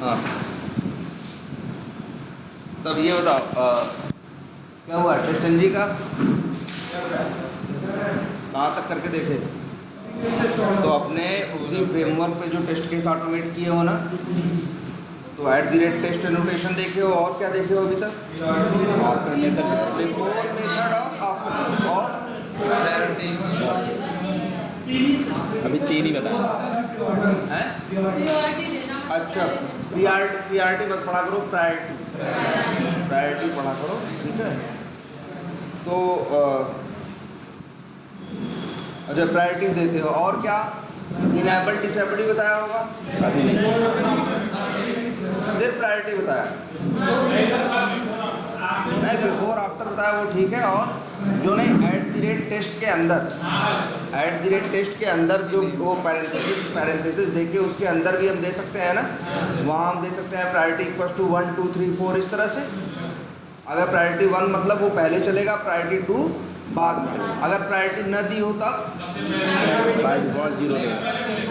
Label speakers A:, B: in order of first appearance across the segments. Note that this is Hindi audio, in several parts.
A: हाँ, तब ये बताओ क्या हुआ टेस्ट एनजी का कहाँ तक करके देखे? तो अपने उसी फ्रेमवर्क पे जो टेस्ट केस ऑटोमेट किए हो ना, तो @टेस्ट एनोटेशन देखे हो और क्या देखे हो अभी तक? बिफोर मेथड और आफ्टर और
B: अभी 3 ही बताया
A: हैं? अच्छा, पीआरटी मत पढ़ा करो, प्रायोरिटी पढ़ा करो, ठीक है? तो अच्छा प्रायोरिटी देते हो और क्या? इनेबल डिसेबल ही बताया होगा, सिर्फ प्रायोरिटी बताया नहीं, बिफोर आफ्टर बताया वो ठीक है। और जो नहीं @टेस्ट के अंदर @टेस्ट के अंदर जो वो पैरेंथेसिस देके उसके अंदर भी हम दे सकते हैं ना, वहाँ हम दे सकते हैं प्रायोरिटी इक्वल्स टू 1 2 3 4 इस तरह से। अगर प्रायोरिटी 1 मतलब वो पहले चलेगा, प्रायोरिटी 2 बाद में। अगर प्रायोरिटी न दी हो तब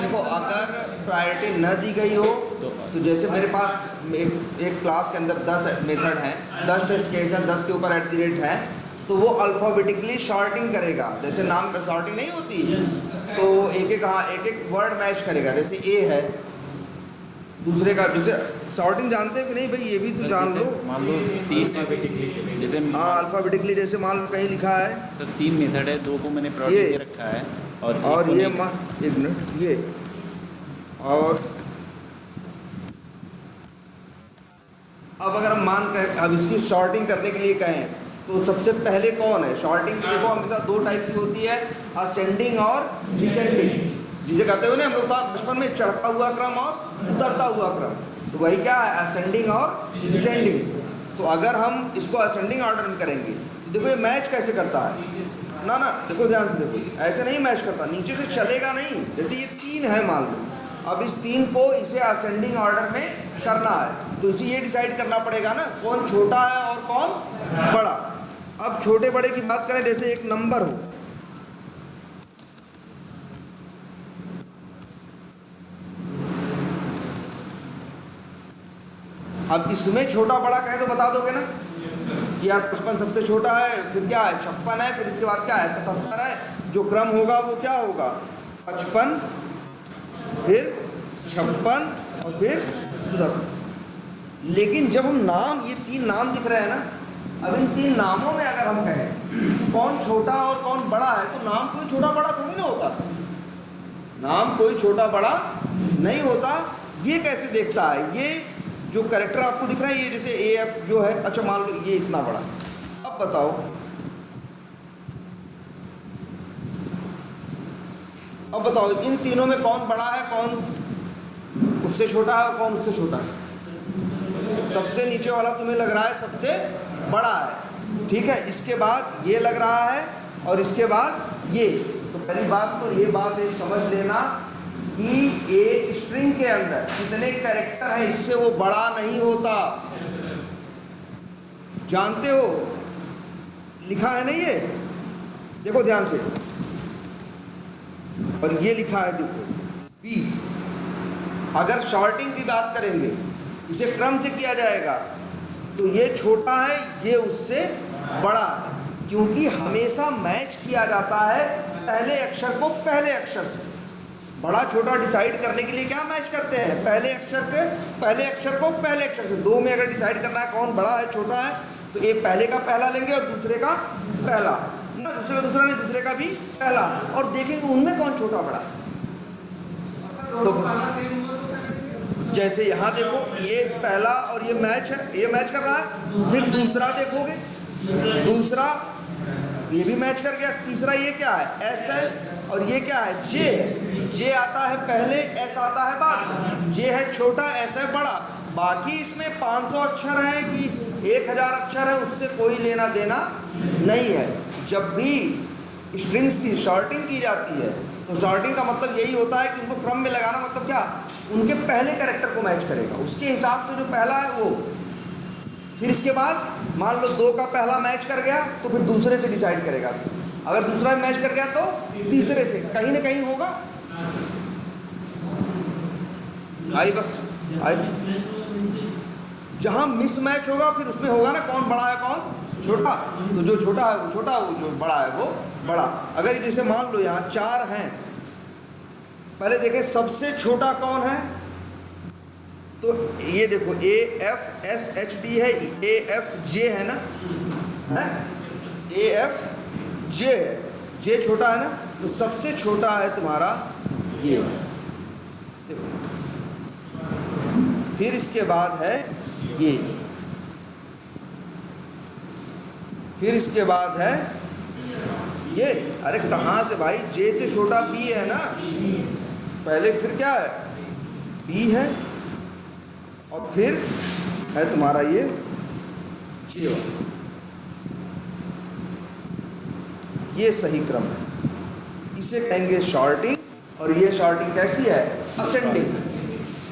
A: देखो, अगर प्रायोरिटी न दी गई हो तो जैसे मेरे पास एक क्लास के अंदर 10 मेथड हैं, 10 टेस्ट केस हैं, 10 के ऊपर @ है, तो वो अल्फ़ाबेटिकली शॉर्टिंग करेगा। जैसे नाम पे शॉर्टिंग नहीं होती, तो एक एक वर्ड मैच करेगा। जैसे ए है, दूसरे का जैसे शॉर्टिंग जानते हो कि नहीं भाई? ये भी तो जान लो।
B: मान लो 3 अल्फ़ाबेटिकली, जैसे
A: हाँ अल्फ़ाबेटिकली, जैसे मान लो कहीं लिखा है
B: सर 3 मेथड है, 2 को मैंने प्रायोरिटी दे रखा है
A: और ये एक मिनट, ये और अब अगर हम अब इसकी शॉर्टिंग करने के लिए कहें तो सबसे पहले कौन है? शॉर्टिंग देखो हमेशा 2 टाइप की होती है, असेंडिंग और डिसेंडिंग, जिसे कहते हो ना हम लोग बचपन में, चढ़ता हुआ क्रम और उतरता हुआ क्रम। तो वही क्या है, असेंडिंग और डिसेंडिंग। तो अगर हम इसको असेंडिंग ऑर्डर में करेंगे तो देखो ये मैच कैसे करता है ना, देखो ध्यान से देखो, ऐसे नहीं मैच करता, नीचे से चलेगा नहीं। जैसे ये 3 है मान लो, अब इस 3 को इसे असेंडिंग ऑर्डर में करना है, तो इसे ये डिसाइड करना पड़ेगा ना कौन छोटा है और कौन बड़ा। अब छोटे बड़े की बात करें, जैसे एक नंबर हो, अब इसमें छोटा बड़ा कहे तो बता दोगे ना कि यार 55 सबसे छोटा है, फिर क्या है 56 है, फिर इसके बाद क्या है 77 है। जो क्रम होगा वो क्या होगा, 55 फिर 56 और फिर 77। लेकिन जब हम नाम, ये 3 नाम दिख रहे हैं ना, अब इन 3 नामों में अगर हम कहें कौन छोटा और कौन बड़ा है, तो नाम कोई छोटा बड़ा थोड़ी ना होता, नाम कोई छोटा बड़ा नहीं होता। ये कैसे देखता है? ये जो कैरेक्टर आपको दिख रहा है, ये जैसे AF जो है, अच्छा मान लो ये इतना बड़ा, अब बताओ, इन तीनों में कौन बड़ा है, कौन उससे छोटा है और कौन उससे छोटा है? सबसे नीचे वाला तुम्हें लग रहा है सबसे बड़ा है, ठीक है। इसके बाद ये लग रहा है और इसके बाद ये। तो पहली बात तो ये बात एक समझ लेना कि एक स्ट्रिंग के अंदर कितने कैरेक्टर हैं, इससे वो बड़ा नहीं होता। जानते हो लिखा है नहीं ये, देखो ध्यान से, और ये लिखा है देखो B। अगर शॉर्टिंग की बात करेंगे, इसे क्रम से किया जाएगा, तो ये छोटा है, ये उससे बड़ा है, क्योंकि हमेशा मैच किया जाता है पहले अक्षर को पहले अक्षर से। बड़ा छोटा डिसाइड करने के लिए क्या मैच करते हैं, पहले अक्षर को पहले अक्षर से। 2 में अगर डिसाइड करना है कौन बड़ा है छोटा है, तो एक पहले का पहला लेंगे और दूसरे का पहला, ना दूसरे का दूसरा नहीं, दूसरे का भी पहला, और देखेंगे उनमें कौन छोटा बड़ा। तो जैसे यहाँ देखो ये पहला और ये मैच है, ये मैच कर रहा है, फिर दूसरा देखोगे, दूसरा ये भी मैच कर गया, तीसरा ये क्या है SS, और ये क्या है J आता है पहले, S आता है बाद में। J है छोटा, S है बड़ा। बाकी इसमें 500 अक्षर हैं कि 1000 अक्षर है, उससे कोई लेना देना नहीं है। जब भी स्ट्रिंग्स की शॉर्टिंग की जाती है, तो शॉर्टिंग का मतलब यही होता है कि उनको क्रम में लगाना, मतलब क्या, उनके पहले कैरेक्टर को मैच करेगा, उसके हिसाब से जो पहला है वो। फिर इसके बाद मान लो 2 का पहला मैच कर गया, तो फिर दूसरे से डिसाइड करेगा। अगर दूसरा मैच कर गया तो तीसरे से, कहीं ना कहीं होगा। आई बस आई जहाँ मिसमैच होगा फिर उसमें होगा ना कौन बड़ा है कौन छोटा, तो जो छोटा है वो छोटा, वो जो बड़ा है वो बड़ा। अगर जैसे मान लो यहाँ 4 हैं, पहले देखें सबसे छोटा कौन है, तो ये देखो A F S H D है, A F J है ना, है A F J है, J छोटा है ना, तो सबसे छोटा है तुम्हारा ये। फिर इसके बाद है ये, फिर इसके बाद है ये। अरे कहाँ से भाई, J से छोटा B है ना, पहले फिर क्या है B है और फिर है तुम्हारा ये J। ये सही क्रम है, इसे कहेंगे शॉर्टिंग। और ये शॉर्टिंग कैसी है, असेंडिंग,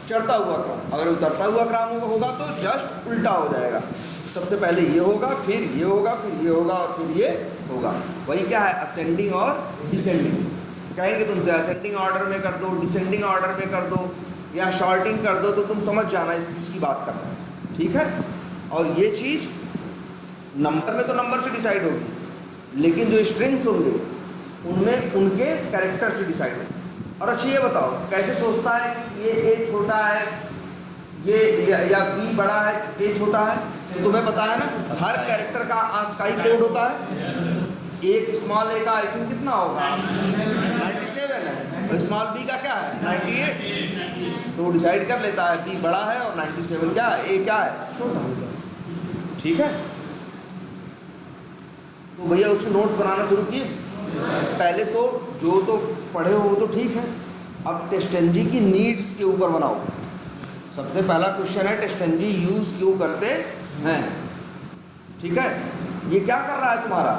A: चढ़ता हुआ क्रम। अगर उतरता हुआ क्रम होगा तो जस्ट उल्टा हो जाएगा, सबसे पहले ये होगा, फिर ये होगा, फिर ये होगा और फिर ये होगा। वही क्या है, असेंडिंग और डिसेंडिंग। कहेंगे तुमसे असेंडिंग ऑर्डर में कर दो, डिसेंडिंग ऑर्डर में कर दो या शॉर्टिंग कर दो, तो तुम समझ जाना इसकी बात करना है, ठीक है। और ये चीज़ नंबर में तो नंबर से डिसाइड होगी, लेकिन जो स्ट्रिंग्स होंगे उनमें उनके कैरेक्टर से डिसाइड होगी। और अच्छा ये बताओ कैसे सोचता है कि ये A छोटा है, ये या B बड़ा है, A छोटा है, तो तुम्हें पता है ना हर कैरेक्टर का ASCII कोड होता है। एक स्मॉल A का आई थिंक कितना होगा 97 है, और स्मॉल B का क्या है 98, तो वो डिसाइड कर लेता है B बड़ा है और 97 क्या है, A क्या है छोटा, ठीक है। तो भैया उसमें नोट्स बनाना शुरू किए। पहले तो जो तो पढ़े हो वो तो ठीक है, अब टेस्टेंजी की नीड्स के ऊपर बनाओ। सबसे पहला क्वेश्चन है टेस्टेंजी यूज़ क्यों करते हैं, ठीक है। ये क्या कर रहा है तुम्हारा,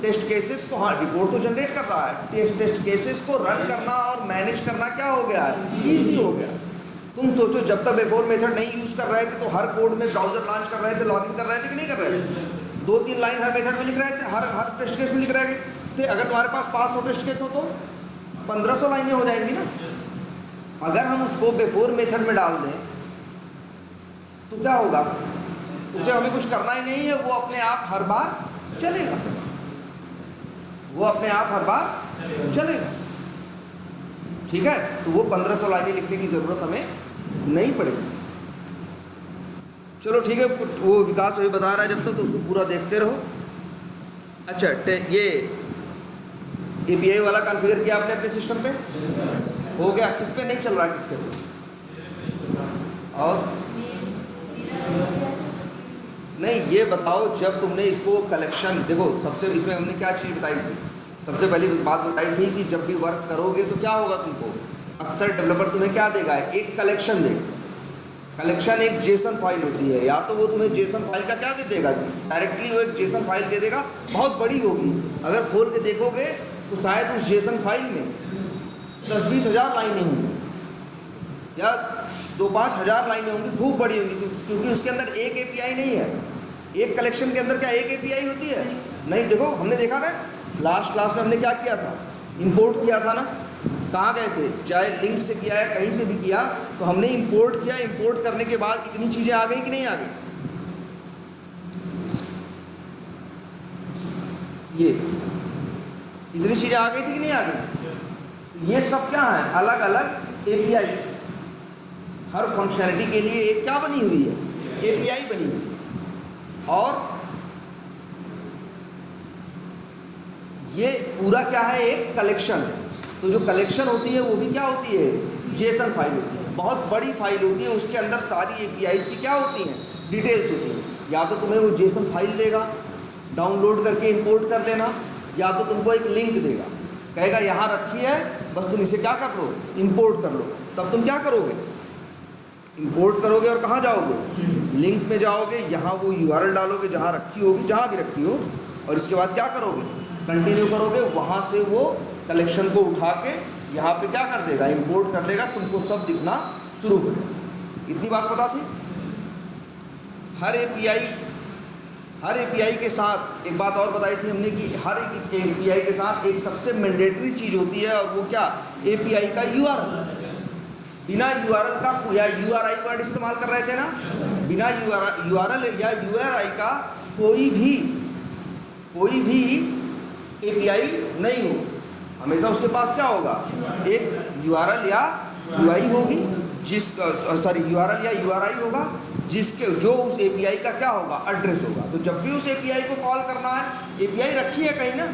A: टेस्ट केसेस को, हाँ रिपोर्ट तो जनरेट कर रहा है, टेस्ट केसेस को रन करना और मैनेज करना क्या हो गया है, ईजी हो गया। तुम सोचो जब तक बिफोर मेथड नहीं यूज़ कर रहे थे तो हर कोड में ब्राउजर लॉन्च कर रहे थे, लॉगिन कर रहे थे कि नहीं कर रहे थे, 2-3 लाइन हर मेथड में लिख रहे थे, हर टेस्ट केस में लिख रहे थे। अगर तुम्हारे पास 500 टेस्ट केस हो तो 1500 लाइनें हो जाएंगी ना। अगर हम उसको बिफोर मेथड में डाल दें तो क्या होगा, उसे हमें कुछ करना ही नहीं है, वो अपने आप हर बार चलेगा, वो अपने आप हर बार चलेगा, ठीक है। तो वो 1500 लाइनें लिखने की ज़रूरत हमें नहीं पड़ेगी। चलो ठीक है, वो विकास अभी बता रहा है जब तक, तो उसको पूरा देखते रहो। अच्छा ये API वाला कॉन्फ़िगर किया आपने अपने सिस्टम पे, हो गया। किस पे नहीं चल रहा है, किसके पे, और नहीं ये बताओ जब तुमने इसको कलेक्शन, देखो सबसे इसमें हमने क्या चीज़ बताई थी, सबसे पहली बात बताई थी कि जब भी वर्क करोगे तो क्या होगा, तुमको अक्सर डेवलपर तुम्हें क्या देगा, एक कलेक्शन देगा। कलेक्शन एक जेसन फाइल होती है, या तो वो तुम्हें जेसन फाइल का क्या दे देगा, डायरेक्टली वो एक जेसन फाइल दे देगा, बहुत बड़ी होगी, अगर खोल के देखोगे तो शायद उस जेसन फाइल में 10-20 हज़ार लाइनें होंगी या 2-5 हज़ार लाइनें होंगी, खूब बड़ी होंगी, क्योंकि उसके अंदर एक API नहीं है। एक कलेक्शन के अंदर क्या एक API होती है, नहीं। देखो हमने देखा ना लास्ट क्लास में हमने क्या किया था, इंपोर्ट किया था ना, कहाँ गए थे, चाहे लिंक से किया है कहीं से भी किया, तो हमने इंपोर्ट किया, इंपोर्ट करने के बाद इतनी चीज़ें आ गई कि नहीं आ गई, ये इतनी चीज़ें आ गई थी कि नहीं आ गई। ये सब क्या है, अलग अलग APIs, हर फंक्शनैलिटी के लिए एक क्या बनी हुई है, API बनी हुई है। और ये पूरा क्या है, एक कलेक्शन है। तो जो कलेक्शन होती है वो भी क्या होती है, जेसन फाइल होती है, बहुत बड़ी फाइल होती है, उसके अंदर सारी APIs की क्या होती हैं, डिटेल्स होती हैं। या तो तुम्हें वो जेसन फाइल देगा, डाउनलोड करके इंपोर्ट कर लेना, या तो तुमको एक लिंक देगा, कहेगा यहाँ रखी है, बस तुम इसे क्या कर लो, इंपोर्ट कर लो। तब तुम क्या करोगे, इंपोर्ट करोगे और कहाँ जाओगे, लिंक में जाओगे, यहाँ वो URL डालोगे जहाँ रखी होगी, जहाँ भी रखी हो, और इसके बाद क्या करोगे, कंटिन्यू करोगे, वहाँ से वो कलेक्शन को उठा के यहाँ पे क्या कर देगा, इंपोर्ट कर लेगा, तुमको सब दिखना शुरू कर देगा। इतनी बात पता थी। हर API के साथ एक बात और बताई थी हमने कि हर एक API के साथ एक सबसे मैंडेटरी चीज़ होती है, और वो क्या, API का URL। बिना यूआरएल का या यूआरआई वर्ड इस्तेमाल कर रहे थे ना, बिना यूआरएल या यूआरआई का कोई भी एपीआई नहीं हो। हमेशा उसके पास क्या होगा, एक यूआरएल या यूआई होगी, यूआरएल या यूआरआई होगा, जिसके जो उस एपीआई का क्या होगा, एड्रेस होगा। तो जब भी उस एपीआई को कॉल करना है, एपीआई रखी है कहीं ना,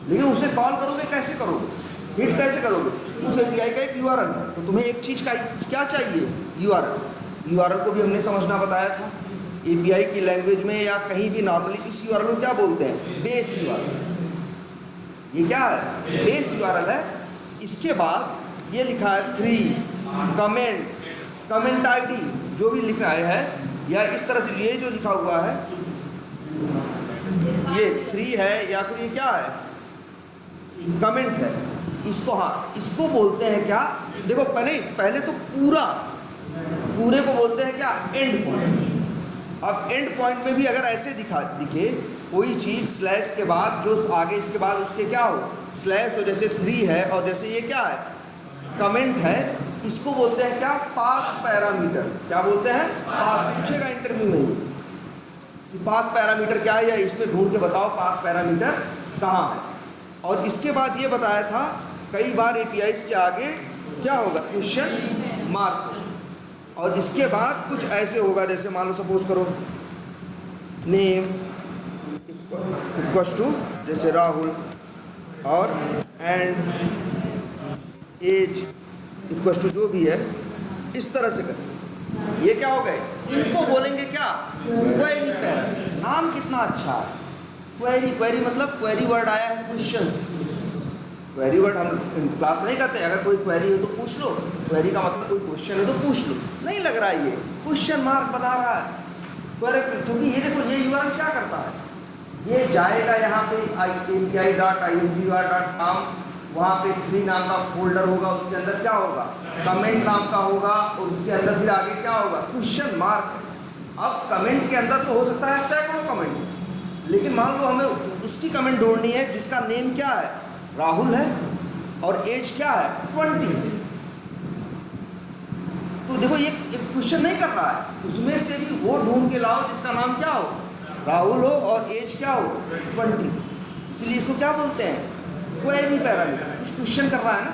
A: लेकिन उसे कॉल करोगे कैसे करोगे, हिट कैसे करोगे, उस एपीआई का एक यूआरएल है। तो तुम्हें एक चीज़ का क्या चाहिए, यूआरएल। यूआरएल को भी हमने समझना बताया था। एपीआई की लैंग्वेज में या कहीं भी नॉर्मली इस यूआरएल को क्या बोलते हैं, बेस यूआरएल। ये क्या है, बेस यूआरएल है। इसके बाद ये लिखा है 3 कमेंट आईडी जो भी लिख रहा है, या इस तरह से ये जो लिखा हुआ है ये 3 है, या फिर ये क्या है, कमेंट है। इसको इसको बोलते हैं क्या, देखो पहले तो पूरे को बोलते हैं क्या, एंड पॉइंट। अब एंड पॉइंट में भी अगर ऐसे दिखे कोई चीज़ स्लैश के बाद जो आगे इसके बाद उसके क्या हो, स्लैश हो, जैसे 3 है और जैसे ये क्या है, कमेंट है, इसको बोलते हैं क्या, पाथ पैरामीटर। क्या बोलते हैं, पाथ। पूछेगा इंटरव्यू में ये पाथ पैरामीटर क्या है, या इसमें ढूंढ के बताओ पाथ पैरामीटर कहाँ है। और इसके बाद ये बताया था कई बार एपीआईज के आगे क्या होगा, क्वेश्चन मार्क। और इसके बाद कुछ ऐसे होगा, जैसे मान लो सपोज करो नेम इक्वल्स टू जैसे राहुल, और एंड एज इक्वल्स टू जो भी है, इस तरह से कर। ये क्या हो गए, इनको बोलेंगे क्या, क्वेरी पैरा। नाम कितना अच्छा है, क्वेरी मतलब क्वेरी वर्ड आया है क्वेश्चन से। क्वेरी वर्ड हम क्लास में नहीं करते, अगर कोई क्वेरी हो तो पूछ लो, क्वेरी का मतलब कोई क्वेश्चन है तो पूछ लो। नहीं लग रहा है ये क्वेश्चन मार्क बता रहा है क्वेरी, क्योंकि ये देखो ये यूआरएल क्या करता है, ये जाएगा यहाँ पे api.imgur.com, वहाँ पे 3 नाम का फोल्डर होगा, उसके अंदर क्या होगा, कमेंट नाम का होगा, और उसके अंदर फिर आगे क्या होगा, क्वेश्चन मार्क। अब कमेंट के अंदर तो हो सकता है सैकड़ों कमेंट, लेकिन मान लो हमें उसकी कमेंट ढूंढनी है जिसका नेम क्या है, राहुल है, और एज क्या है, 20। तो देखो ये क्वेश्चन नहीं कर रहा है, उसमें से भी वो ढूंढ के लाओ जिसका नाम क्या हो, राहुल हो, और एज क्या हो, 20। इसलिए इसको क्या बोलते हैं, क्वेरी पैरामीटर। कुछ क्वेश्चन कर रहा है ना।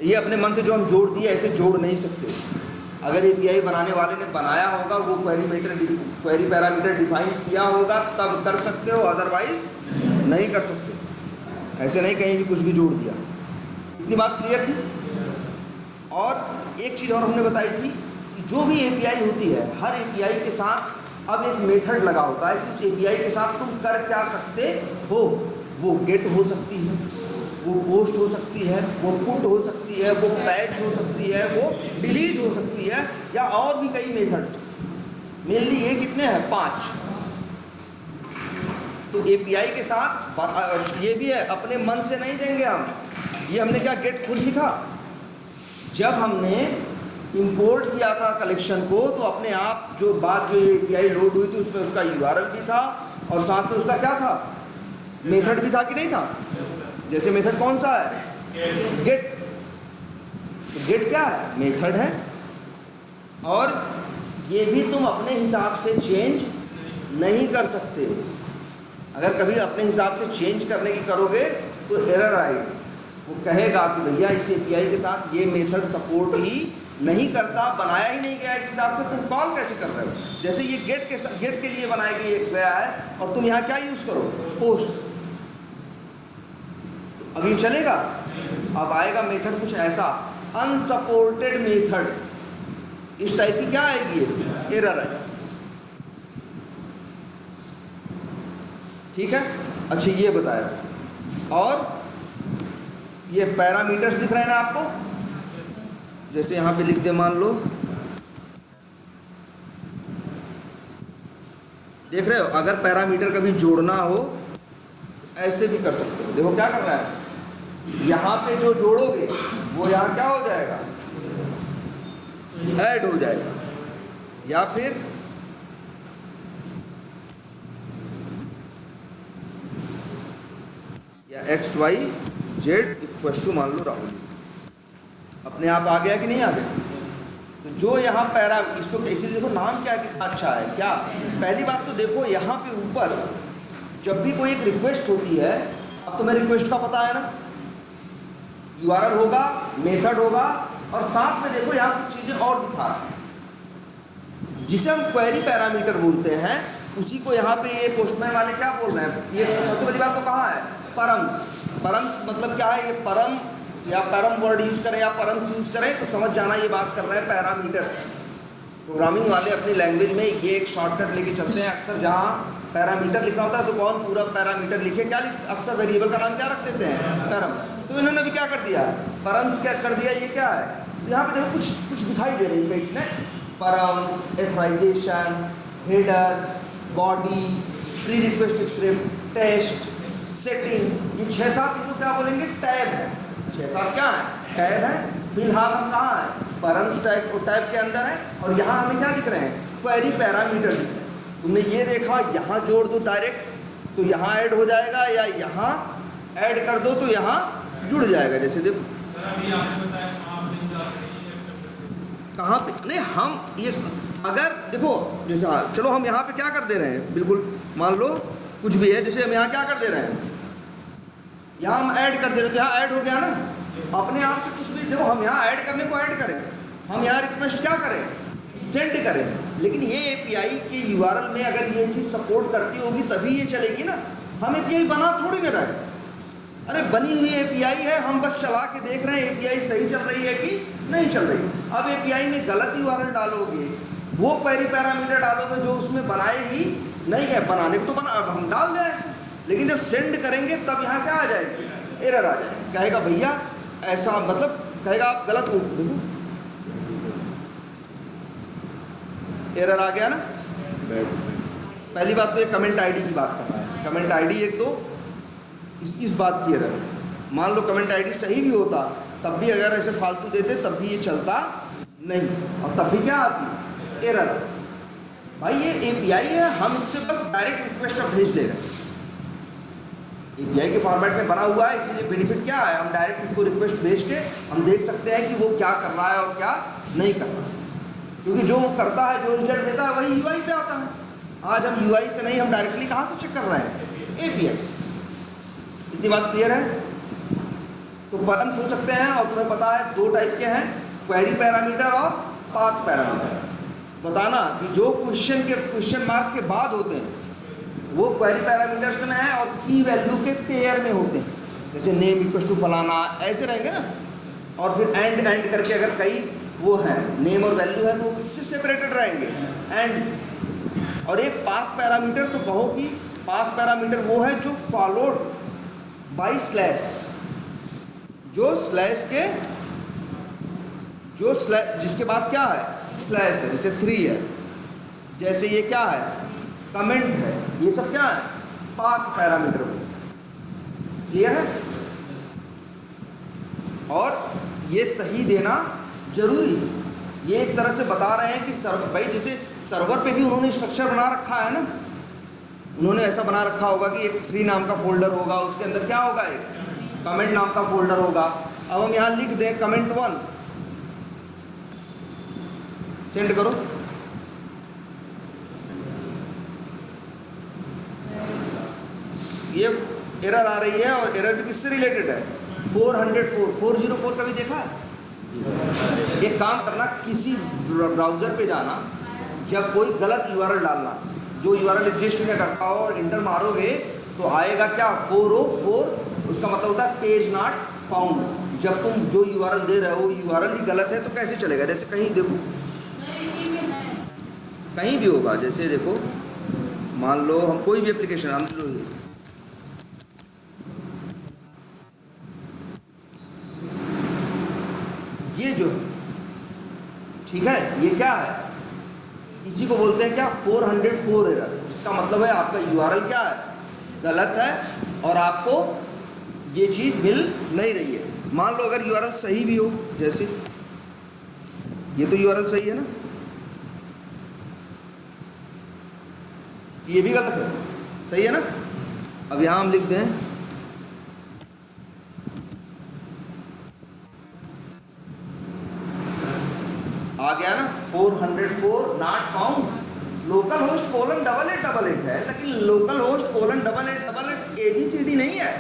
A: ये अपने मन से जो हम जोड़ दिए ऐसे जोड़ नहीं सकते। अगर एपीआई बनाने वाले ने बनाया होगा, वो क्वेरी पैरामीटर डिफाइन किया होगा, तब कर सकते हो, अदरवाइज नहीं कर सकते। ऐसे नहीं कहीं भी कुछ भी जोड़ दिया। इतनी बात क्लियर थी। और एक चीज़ और हमने बताई थी कि जो भी एपीआई होती है, हर एपीआई के साथ अब एक मेथड लगा होता है कि उस एपीआई के साथ तुम कर क्या सकते हो। वो गेट हो सकती है, वो पोस्ट हो सकती है, वो पुट हो सकती है, वो पैच हो सकती है, वो डिलीट हो सकती है, या और भी कई मेथड्स। मेनली ये कितने हैं, 5। तो एपीआई के साथ ये भी है, अपने मन से नहीं देंगे हम। ये हमने क्या गेट खुद लिखा, जब हमने इंपोर्ट किया था कलेक्शन को, तो अपने आप जो एपीआई लोड हुई थी उसमें उसका यूआरएल भी था, और साथ में उसका क्या था, मेथड भी था कि नहीं था। जैसे मेथड कौन सा है, गेट। तो गेट क्या है, मेथड है, और ये भी तुम अपने हिसाब से चेंज नहीं कर सकते। अगर कभी अपने हिसाब से चेंज करने की करोगे तो एरर आएगी। वो कहेगा कि भैया इस एपीआई के साथ ये मेथड सपोर्ट ही नहीं करता, बनाया ही नहीं गया इस हिसाब से, तुम कॉल कैसे कर रहे हो। जैसे ये गेट के लिए बनाया गया है, और तुम यहाँ क्या यूज़ करो, पोस्ट। तो अभी चलेगा। अब आएगा मेथड कुछ ऐसा, अनसपोर्टेड मेथड, इस टाइप की क्या आएगी, एरर आएगी। ठीक है, अच्छा ये बताया। और ये पैरामीटर्स दिख रहे हैं ना आपको, जैसे यहाँ पे लिख दे, मान लो, देख रहे हो, अगर पैरामीटर कभी जोड़ना हो ऐसे भी कर सकते हो। देखो क्या कर रहा है, यहाँ पे जो जोड़ोगे वो यहाँ क्या हो जाएगा, ऐड हो जाएगा, या फिर या XYZ इक्वल टू मान लो राहुल, अपने आप आ गया कि नहीं आ गया। तो जो यहाँ पैरा, इसको इसीलिए देखो नाम क्या है, कितना अच्छा है। क्या पहली बात तो देखो यहाँ पे ऊपर जब भी कोई एक रिक्वेस्ट होती है, अब तुम्हें रिक्वेस्ट का पता है ना, यूआरएल होगा, मेथड होगा, और साथ में देखो यहाँ कुछ चीज़ें और दिखा रहा है जिसे हम क्वेरी पैरामीटर बोलते हैं। उसी को यहाँ पे ये पोस्टमैन वाले क्या बोल रहे हैं, ये सबसे बड़ी बात तो कहाँ है, परम्स। परम्स मतलब क्या है, ये परम या परम वर्ड यूज़ करें या परम्स यूज़ करें तो समझ जाना ये बात कर रहे हैं पैरामीटर्स। प्रोग्रामिंग वाले अपनी लैंग्वेज में ये एक शॉर्टकट लेके चलते हैं। अक्सर जहाँ पैरामीटर लिखना होता है तो कौन पूरा पैरामीटर लिखे, क्या अक्सर वेरिएबल का नाम क्या रख देते हैं, पैरम। तो इन्होंने भी क्या कर दिया, परम्स क्या कर दिया, ये क्या है, यहाँ पे देखो कुछ कुछ दिखाई दे रही है कई params, authorization, headers, body, pre request script, test, setting, ये 6-7 इनको क्या बोलेंगे, टैब है। 6-7 क्या है, टैब है। फिलहाल हम कहाँ हैं, परम्स टैब के अंदर है, और यहाँ हमें क्या दिख रहे हैं, क्वेरी पैरामीटर दिख रहे हैं। तुमने ये देखा, यहाँ जोड़ दो डायरेक्ट तो यहाँ ऐड हो जाएगा, या यहाँ ऐड कर दो तो यहाँ जुड़ जाएगा। जैसे देखो कहाँ पे, नहीं हम ये अगर देखो जैसे चलो हम यहाँ पे क्या कर दे रहे हैं, बिल्कुल मान लो कुछ भी है, जैसे हम यहाँ क्या कर दे रहे हैं, यहाँ हम ऐड कर दे रहे हैं तो यहाँ ऐड हो गया ना अपने आप से। कुछ भी देखो हम यहाँ ऐड करने को ऐड करें, हम यहाँ रिक्वेस्ट क्या करें, सेंड करें, लेकिन ये एपीआई के यूआरएल में अगर ये चीज़ सपोर्ट करती होगी तभी ये चलेगी ना। हम एपीआई बना थोड़ी ना रहे, अरे बनी हुई एपीआई है, हम बस चला के देख रहे हैं एपीआई सही चल रही है कि नहीं चल रही। अब एपीआई में गलत यूआरएल डालोगे, वो क्वेरी पैरामीटर डालोगे जो उसमें बनाए ही नहीं है, बनाने को तो बना हम डाल दें ऐसे, लेकिन जब सेंड करेंगे तब यहाँ क्या आ जाएगी, एरर आ जाएगी। कहेगा भैया ऐसा, मतलब कहेगा आप गलत हो, देखो एरर आ गया ना। पहली बात तो ये कमेंट आईडी की बात कर रहा है, कमेंट आईडी एक तो इस बात की एरर है। मान लो कमेंट आईडी सही भी होता तब भी अगर ऐसे फालतू देते तब भी ये चलता नहीं, और तब भी क्या आती, एरर। भाई ये एपीआई है, हम इससे बस डायरेक्ट रिक्वेस्ट भेज दे रहे हैं, एपीआई के फॉर्मेट में बना हुआ है, इसलिए बेनिफिट क्या है, हम डायरेक्ट उसको रिक्वेस्ट भेज के हम देख सकते हैं कि वो क्या कर रहा है और क्या नहीं कर रहा है, क्योंकि जो वो करता है, जो रिजल्ट देता है वही यूआई पे आता है। आज हम यूआई से नहीं, हम डायरेक्टली कहाँ से चेक कर रहे हैं, एपीआई से। इतनी बात क्लियर है। तो परम्स हो सकते हैं, और तुम्हें पता है 2 टाइप के हैं, क्वेरी पैरामीटर और पाथ पैरामीटर। बताना कि जो क्वेश्चन मार्क के बाद होते हैं वो क्वेरी पैरामीटर्स में है, और की वैल्यू के पेयर में होते हैं, जैसे नेम इक्वल टू फलाना ऐसे रहेंगे ना, और फिर एंड करके अगर कई वो है नेम और वैल्यू है तो वो किससे सेपरेटेड रहेंगे, एंड। और एक पाथ पैरामीटर तो कहो कि पाथ पैरामीटर वो है जो फॉलोड बाई स्लैश, जो स्लैश के जिसके बाद क्या है, स्लैश है, जैसे 3 है, जैसे ये क्या है, कमेंट है, ये सब क्या है, पाथ पैरामीटर। क्लियर है। और ये सही देना जरूरी है। ये एक तरह से बता रहे हैं कि सर्वर, भाई जैसे सर्वर पे भी उन्होंने स्ट्रक्चर बना रखा है ना, उन्होंने ऐसा बना रखा होगा कि एक 3 नाम का फोल्डर होगा, उसके अंदर क्या होगा, एक कमेंट नाम का फोल्डर होगा। अब हम यहाँ लिख दें कमेंट 1, सेंड करो, ये एरर आ रही है, और एरर भी किससे रिलेटेड है, 404 कभी देखा है। एक काम करना, किसी ब्राउज़र पे जाना, जब कोई गलत यूआरएल डालना, जो यूआरएल एग्जिस्ट नहीं करता हो, और इंटर मारोगे तो आएगा क्या, 404, उसका मतलब होता है पेज नॉट फाउंड। जब तुम जो यूआरएल दे रहे हो यूआरएल ही गलत है तो कैसे चलेगा। जैसे कहीं देखो, कहीं भी होगा, जैसे देखो मान लो हम कोई भी एप्लीकेशन, हम लो ये जो है, ठीक है, ये क्या है, इसी को बोलते हैं क्या, 404 एरर। इसका मतलब है आपका यूआरएल क्या है, गलत है, और आपको ये चीज़ मिल नहीं रही है। मान लो अगर यूआरएल सही भी हो, जैसे ये तो यूआरएल सही है ना, ये भी गलत है, सही है ना। अब यहाँ हम लिख दें आ गया ना 404 not found. Local host colon double at है, लेकिन local host colon double at ABCD नहीं है।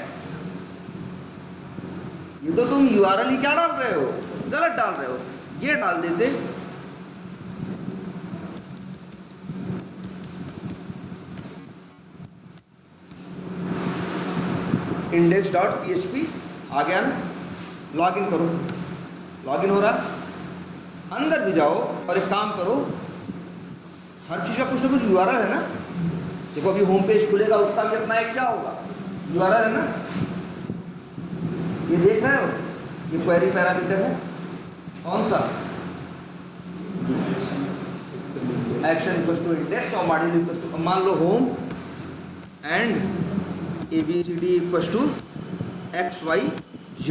A: ये तो तुम URL ही क्या डाल रहे हो, गलत डाल रहे हो। ये डाल देते index.php, आ गया ना। लॉगिन करो, लॉगिन हो रहा है। अंदर भी जाओ और एक काम करो, हर चीज़ का कुछ ना कुछ URL है ना। देखो अभी होम पेज खुलेगा, उसका भी अपना एक क्या होगा, URL है ना। ये देख रहे हो, ये क्वेरी पैरामीटर है कौन सा, एक्शन इक्वल्स टू इंडेक्स और मॉड्यूल इक्वल्स टू, मान लो home and ABCD equals to XYZ।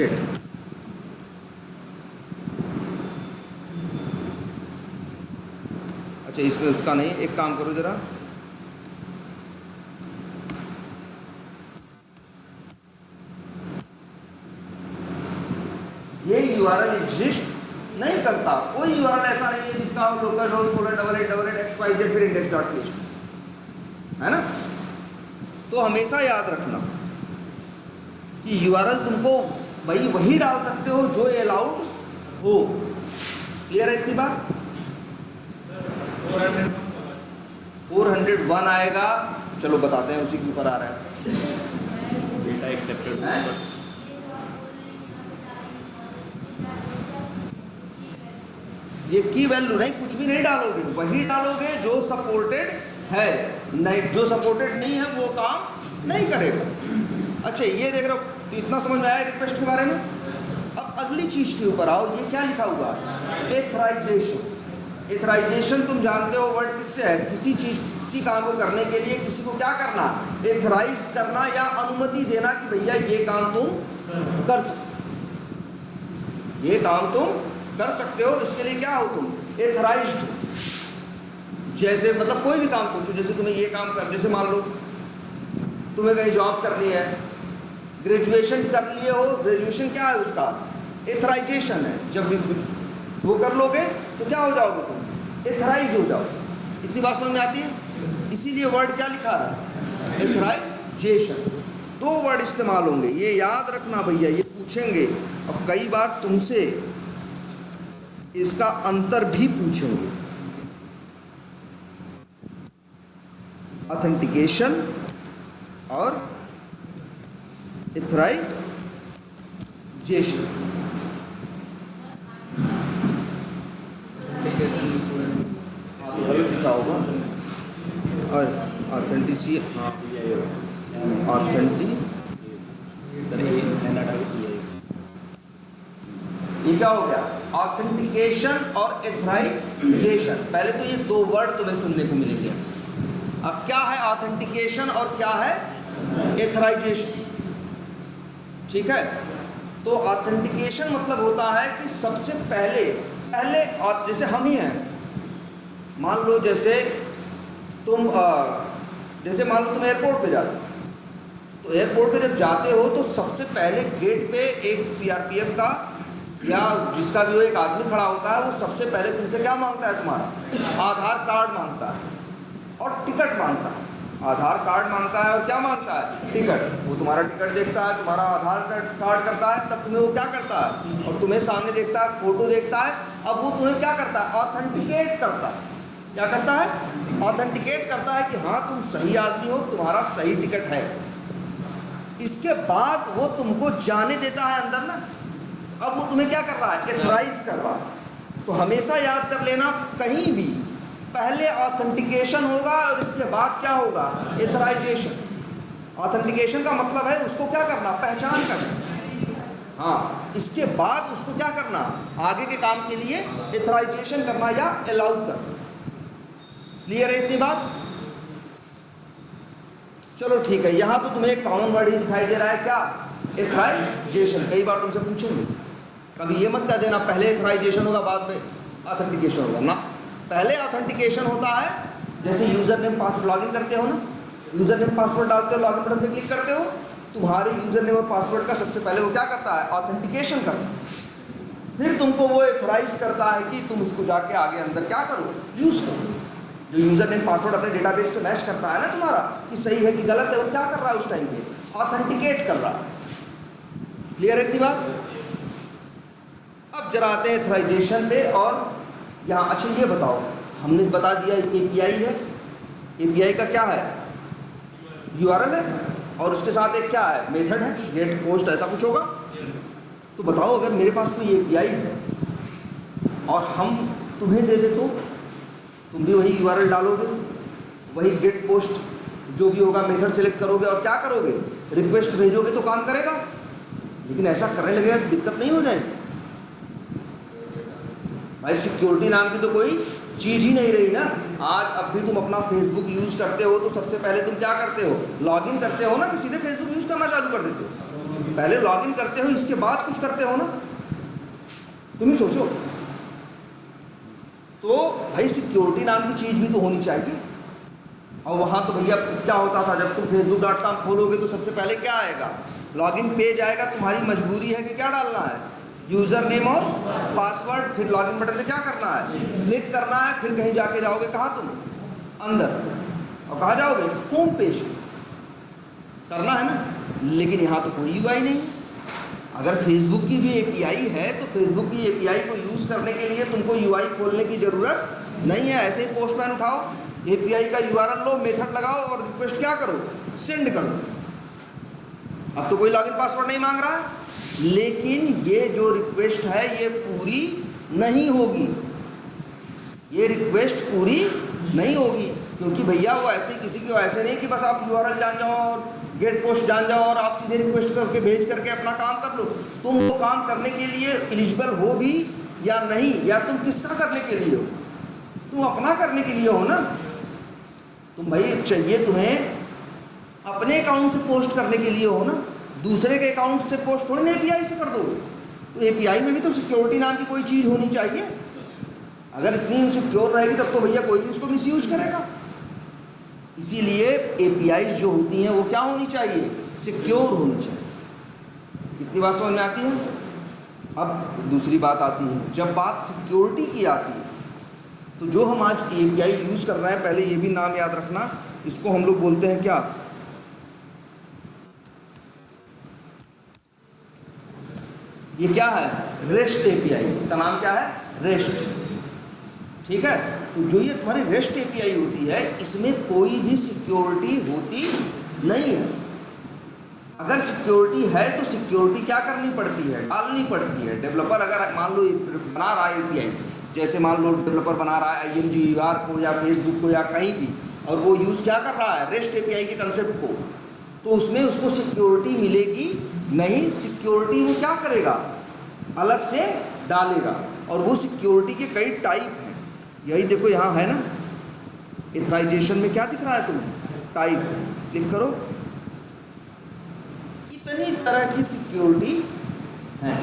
A: अच्छा इसमें उसका नहीं, एक काम करो जरा, ये URL एग्जिस्ट नहीं करता। कोई URL ऐसा नहीं है जिसका local host colon double at XYZ फिर index.php है ना। तो हमेशा याद रखना कि URL तुमको भाई वही डाल सकते हो जो अलाउड हो। क्लियर है इतनी बात। 401 आएगा, चलो बताते हैं उसी के ऊपर आ रहा है।
B: डेटा एक्सेप्टेड
A: ये की वैल्यू नहीं, कुछ भी नहीं डालोगे, वही डालोगे जो सपोर्टेड है। नहीं, जो सपोर्टेड नहीं है वो काम नहीं करेगा। अच्छा ये देख रहे हो, तो इतना समझ में आया रिक्वेस्ट के बारे में। अब अगली चीज के ऊपर आओ, ये क्या लिखा हुआ है, एथराइजेशन। एथराइजेशन तुम जानते हो वर्ड किससे है, किसी चीज किसी काम को करने के लिए किसी को क्या करना, एथराइज करना या अनुमति देना कि भैया ये काम तुम कर सकते, ये काम तुम कर सकते हो। इसके लिए क्या हो तुम, एथराइज्ड। जैसे मतलब कोई भी काम सोचो, जैसे तुम्हें ये काम कर, जैसे मान लो तुम्हें कहीं जॉब करनी है, ग्रेजुएशन कर लिए हो, ग्रेजुएशन क्या है उसका, एथराइजेशन है। जब वो कर लोगे तो क्या हो जाओगे तुम, एथराइज हो जाओ। इतनी बात समझ में आती है। इसीलिए वर्ड क्या लिखा है, एथराइजेशन। दो वर्ड इस्तेमाल होंगे, ये याद रखना भैया, ये पूछेंगे और कई बार तुमसे इसका अंतर भी पूछेंगे। ऑथेंटिकेशन और एथराइजेशन। गलत लिखा होगा, और ऑथेंटिसी, ऑथेंटिक, ये क्या हो गया, ऑथेंटिकेशन और एथराइजेशन। पहले तो ये दो वर्ड तुम्हें सुनने को मिलेंगे। अब क्या है ऑथेंटिकेशन और क्या है एथराइजेशन, ठीक है। तो ऑथेंटिकेशन मतलब होता है कि सबसे पहले जैसे हम ही हैं, मान लो जैसे तुम जैसे मान लो तुम एयरपोर्ट पे जाते हो, तो एयरपोर्ट पे जब जाते हो तो सबसे पहले गेट पे एक CRPF का या जिसका भी वो एक आदमी खड़ा होता है, वो सबसे पहले तुमसे क्या मांगता है, तुम्हारा आधार कार्ड मांगता है और टिकट मांगता है। आधार कार्ड मांगता है और क्या मांगता है, टिकट। वो तुम्हारा टिकट देखता है, तुम्हारा आधार कार्ड करता है, तब तुम्हें वो क्या करता है, और तुम्हें सामने देखता है, फोटो देखता है। अब वो तुम्हें क्या करता है, ऑथेंटिकेट करता है। क्या करता है, ऑथेंटिकेट करता है कि हाँ तुम सही आदमी हो, तुम्हारा सही टिकट है। इसके बाद वो तुमको जाने देता है अंदर ना। अब वो तुम्हें क्या कर रहा है, एथराइज कर रहा है। तो हमेशा याद कर लेना, कहीं भी पहले ऑथेंटिकेशन होगा और इसके बाद क्या होगा, एथराइजेशन। ऑथेंटिकेशन का मतलब है उसको क्या करना, पहचान करना। हाँ, इसके बाद उसको क्या करना, आगे के काम के लिए एथराइजेशन करना या अलाउ करना। क्लियर है इतनी बात। चलो ठीक है, यहाँ तो तुम्हें एक कॉमन वर्ड ही दिखाई दे रहा है, क्या, एथराइजेशन। कई बार तुमसे पूछेंगे, कभी ये मत कह देना पहले एथराइजेशन होगा बाद में ऑथेंटिकेशन होगा ना। पहले ऑथेंटिकेशन होता है, जैसे यूज़र नेम पासवर्ड लॉगिन करते हो ना, यूज़र नेम पासवर्ड डालते हो, लॉगिन बटन पे क्लिक करते हो, तुम्हारे यूज़र नेम और पासवर्ड का सबसे पहले वो क्या करता है, ऑथेंटिकेशन करता है। फिर तुमको वो एथोराइज करता है कि तुम उसको जाके आगे अंदर क्या करो, यूज़ करो। जो यूज़र नेम पासवर्ड अपने डेटाबेस से मैच करता है ना तुम्हारा कि सही है कि गलत है, वो क्या कर रहा है उस टाइम पे, ऑथेंटिकेट कर रहा है। क्लियर है इतनी बात? अब जरा आते हैं एथोराइजेशन पे। और यहाँ अच्छा ये बताओ, हमने बता दिया एपीआई है, एपीआई का क्या है, यूआरएल है, और उसके साथ एक क्या है, मेथड है, गेट पोस्ट ऐसा कुछ होगा। तो बताओ अगर मेरे पास कोई एपीआई है और हम तुम्हें दे दे तो तुम भी वही यूआरएल डालोगे, वही गेट पोस्ट जो भी होगा मेथड सेलेक्ट करोगे और क्या करोगे, रिक्वेस्ट भेजोगे तो काम करेगा। लेकिन ऐसा करने लगेगा तो दिक्कत नहीं हो जाएगी भाई। सिक्योरिटी नाम की तो कोई चीज़ ही नहीं रही ना। आज अब भी तुम अपना फेसबुक यूज़ करते हो तो सबसे पहले तुम क्या करते हो, लॉगिन करते हो ना, कि सीधे फेसबुक यूज़ करना चालू कर देते हो। पहले लॉगिन करते हो, इसके बाद कुछ करते हो ना, तुम ही सोचो। तो भाई सिक्योरिटी नाम की चीज़ भी तो होनी चाहिए। और वहाँ तो भैया क्या होता था, जब तुम facebook.com खोलोगे तो सबसे पहले क्या आएगा, लॉगिन पेज आएगा। तुम्हारी मजबूरी है कि क्या डालना है, यूज़र नेम और पासवर्ड। फिर लॉगिन बटन पे क्या करना है, क्लिक करना है। फिर कहीं जाके जाओगे कहाँ तुम, अंदर, और कहाँ जाओगे, होम पेज करना है ना। लेकिन यहाँ तो कोई यूआई नहीं। अगर फेसबुक की भी एपीआई है तो फेसबुक की एपीआई को यूज़ करने के लिए तुमको यूआई खोलने की ज़रूरत नहीं है। ऐसे ही पोस्टमैन उठाओ, एपीआई का यूआरएल लो, मेथड लगाओ और रिक्वेस्ट क्या करो, सेंड कर दो। अब तो कोई लॉगिन पासवर्ड नहीं मांग रहा है। लेकिन ये जो रिक्वेस्ट है ये पूरी नहीं होगी, ये रिक्वेस्ट पूरी नहीं होगी, क्योंकि भैया वो ऐसे किसी को ऐसे नहीं कि बस आप यूआरएल जान जाओ और गेट पोस्ट जान जाओ और आप सीधे रिक्वेस्ट करके भेज करके अपना काम कर लो। तुम वो काम करने के लिए एलिजिबल हो भी या नहीं, या तुम किसका करने के लिए हो, तुम अपना करने के लिए हो ना। तुम भाई चाहिए तुम्हें अपने अकाउंट से पोस्ट करने के लिए हो ना, दूसरे के अकाउंट से पोस्ट थोड़ी ना एपीआई से कर दोगे। तो एपीआई में भी तो सिक्योरिटी नाम की कोई चीज़ होनी चाहिए। अगर इतनी सिक्योर रहेगी तब तो भैया कोई भी उसको मिसयूज करेगा। इसीलिए एपीआई जो होती हैं वो क्या होनी चाहिए, सिक्योर होनी चाहिए। इतनी बात समझ में आती है। अब दूसरी बात आती है, जब बात सिक्योरिटी की आती है तो जो हम आज एपीआई यूज़ कर रहे हैं, पहले ये भी नाम याद रखना, इसको हम लोग बोलते हैं क्या, ये क्या है, रेस्ट एपीआई। इसका नाम क्या है, रेस्ट। ठीक है। तो जो ये तुम्हारी रेस्ट एपीआई होती है इसमें कोई भी सिक्योरिटी होती नहीं है। अगर सिक्योरिटी है तो सिक्योरिटी क्या करनी पड़ती है, डालनी पड़ती है। डेवलपर अगर मान लो बना रहा है एपीआई, जैसे मान लो डेवलपर बना रहा है IMGUR को या फेसबुक को या कहीं भी, और वो यूज़ क्या कर रहा है, रेस्ट एपीआई के कंसेप्ट को, तो उसमें उसको सिक्योरिटी मिलेगी नहीं। सिक्योरिटी वो क्या करेगा, अलग से डालेगा। और वो सिक्योरिटी के कई टाइप हैं। यही देखो यहाँ है ना, एथराइजेशन में क्या दिख रहा है तुम्हें, टाइप, क्लिक करो। इतनी तरह की सिक्योरिटी है।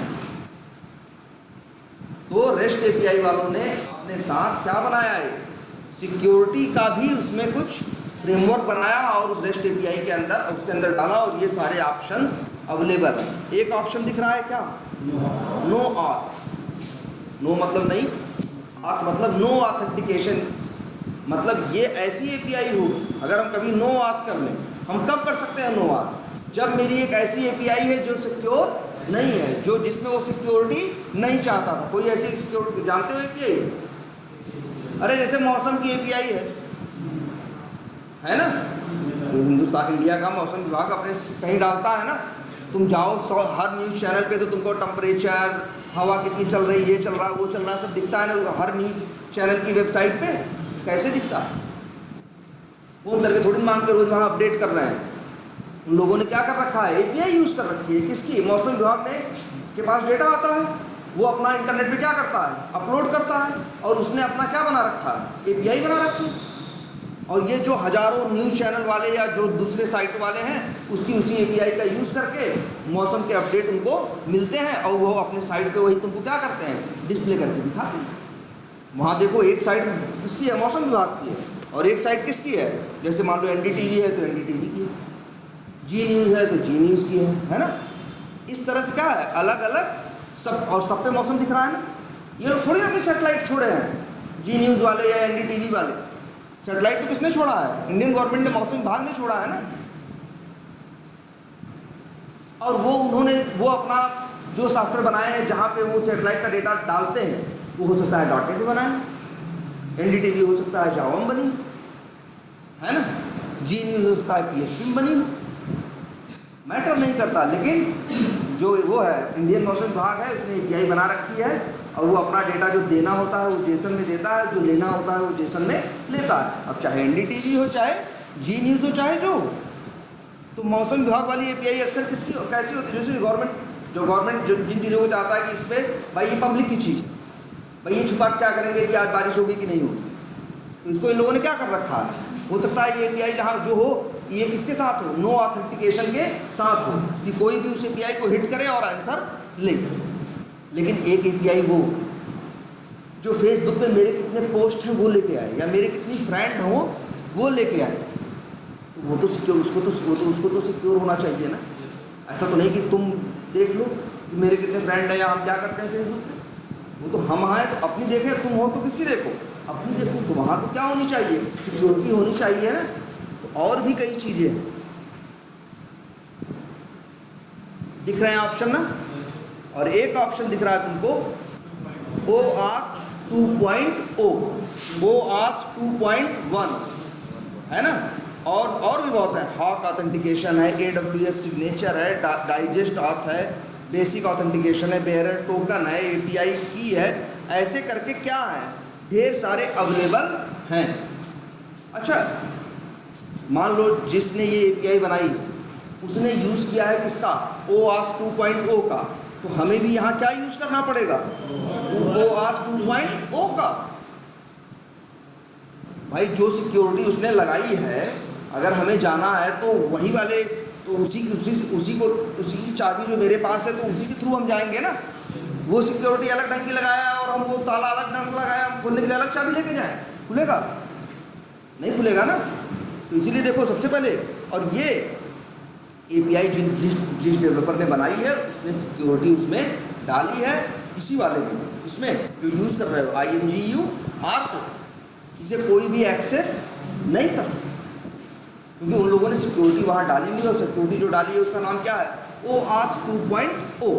A: तो रेस्ट एपीआई वालों ने अपने साथ क्या बनाया है, सिक्योरिटी का भी उसमें कुछ फ्रेमवर्क बनाया और उस रेस्ट एपीआई के अंदर उसके अंदर डाला, और ये सारे ऑप्शंस अवेलेबल हैं। एक ऑप्शन दिख रहा है क्या, नो ऑथ। नो मतलब नहीं, ऑथ मतलब नो ऑथेंटिकेशन। मतलब ये ऐसी एपीआई होगी, अगर हम कभी नो ऑथ कर लें, हम कब कर सकते हैं नो ऑथ, जब मेरी एक ऐसी एपीआई है जो सिक्योर नहीं है, जो जिसमें वो सिक्योरिटी नहीं चाहता था। कोई ऐसी सिक्योरिटी जानते हो एपीआई, अरे जैसे मौसम की एपीआई है ना, तो हिंदुस्तान इंडिया का मौसम विभाग अपने कहीं डालता है ना, तुम जाओ हर न्यूज़ चैनल पे तो तुमको टेम्परेचर, हवा कितनी चल रही, ये चल रहा वो चल रहा, सब दिखता है ना हर न्यूज़ चैनल की वेबसाइट पे। कैसे दिखता है, फोन करके थोड़ी मांग के रोज वहाँ अपडेट कर रहे हैं। उन लोगों ने क्या कर रखा है, एपीआई यूज़ कर रखी है। किसकी, मौसम विभाग ने के पास डेटा आता है, वो अपना इंटरनेट पे क्या करता है, अपलोड करता है, और उसने अपना क्या बना रखा है, एपीआई बना रखी है। और ये जो हज़ारों न्यूज़ चैनल वाले या जो दूसरे साइट वाले हैं, उसकी उसी एपीआई का यूज़ करके मौसम के अपडेट उनको मिलते हैं, और वो अपने साइट पे वही तुमको क्या करते हैं, डिस्प्ले करके दिखाते हैं। वहाँ देखो एक साइट किसकी है, मौसम विभाग की है, और एक साइट किसकी है, जैसे मान लो एनडीटीवी है तो एनडीटीवी की है, जी न्यूज़ है तो जी न्यूज़ की है ना। इस तरह से क्या है, अलग अलग सब, और सब पे मौसम दिख रहा है ना। ये लोग थोड़ी अपनी सेटेलाइट छोड़े हैं, जी न्यूज़ वाले या NDTV वाले। सेटेलाइट तो किसने छोड़ा है? इंडियन गवर्नमेंट ने, मौसम विभाग ने छोड़ा है ना। और वो उन्होंने वो अपना जो सॉफ्टवेयर बनाए हैं जहाँ पे वो सेटेलाइट का डेटा डालते हैं, वो हो सकता है .NET में बनाए, NDTV हो सकता है जावा में बनी है ना, जी न्यूज़ हो सकता है PHP में बनी हो, मैटर नहीं करता। लेकिन जो वो है इंडियन मौसम विभाग है, उसने API बना रखी है और वो अपना डेटा जो देना होता है वो जेसन में देता है, जो लेना होता है वो जेसन में लेता है। अब चाहे NDTV हो, चाहे जी न्यूज़ हो, चाहे तो मौसम विभाग वाली API अक्सर किसकी कैसी होती है? जैसे गवर्नमेंट जिन चीज़ों को चाहता है कि इस पर भाई ये पब्लिक की चीज़ है, भाई ये छुपा क्या करेंगे कि आज बारिश होगी कि नहीं होगी, तो इसको इन लोगों ने क्या कर रखा है? हो सकता है ये API जहाँ जो हो ये किसके साथ हो? नो ऑथेंटिकेशन के साथ हो, कि कोई भी उस API को हिट करे और आंसर ले। लेकिन एक API वो जो फेसबुक पे मेरे कितने पोस्ट हैं वो लेके आए, या मेरे कितनी फ्रेंड हो वो लेके आए, तो वो तो सिक्योर, उसको तो सिक्योर होना चाहिए ना। ऐसा तो नहीं कि तुम देख लो कि मेरे कितने फ्रेंड हैं या हम क्या करते हैं फेसबुक पे, वो तो हम हैं तो अपनी देखें, तुम हो तो किसकी देखो? अपनी देखो। तो वहाँ तो क्या होनी चाहिए? सिक्योरिटी होनी चाहिए ना। तो और भी कई चीज़ें हैं, दिख रहे हैं ऑप्शन ना। और एक ऑप्शन दिख रहा है तुमको OAuth 2.0, OAuth 2.1 है ना, और भी बहुत है। हॉक ऑथेंटिकेशन है, AWS सिग्नेचर है, डाइजेस्ट ऑथ है, बेसिक ऑथेंटिकेशन है, बेयरर टोकन है, API की है, ऐसे करके क्या है, ढेर सारे अवेलेबल हैं। अच्छा, मान लो जिसने ये API बनाई है उसने यूज़ किया है किसका? OAuth 2.0 का, तो हमें भी यहाँ क्या यूज़ करना पड़ेगा? OAuth 2.0 का। भाई जो सिक्योरिटी उसने लगाई है, अगर हमें जाना है तो वही वाले, तो उसी की चाबी जो मेरे पास है तो उसी के थ्रू हम जाएंगे ना। वो सिक्योरिटी अलग ढंग की लगाया है और हम वो ताला अलग ढंग लगाया, हम खोलने के लिए अलग चाबी लेके जाएं, खुलेगा? नहीं खुलेगा ना। तो इसीलिए देखो सबसे पहले, और ये API जिस डेवलपर ने बनाई है उसने सिक्योरिटी उसमें डाली है, इसी वाले में, इसमें जो यूज़ कर रहे हो IMGU को, इसे कोई भी एक्सेस नहीं कर सकता, क्योंकि उन लोगों ने सिक्योरिटी वहाँ डाली हुई है। और सिक्योरिटी जो डाली है उसका नाम क्या है? OAuth 2.0।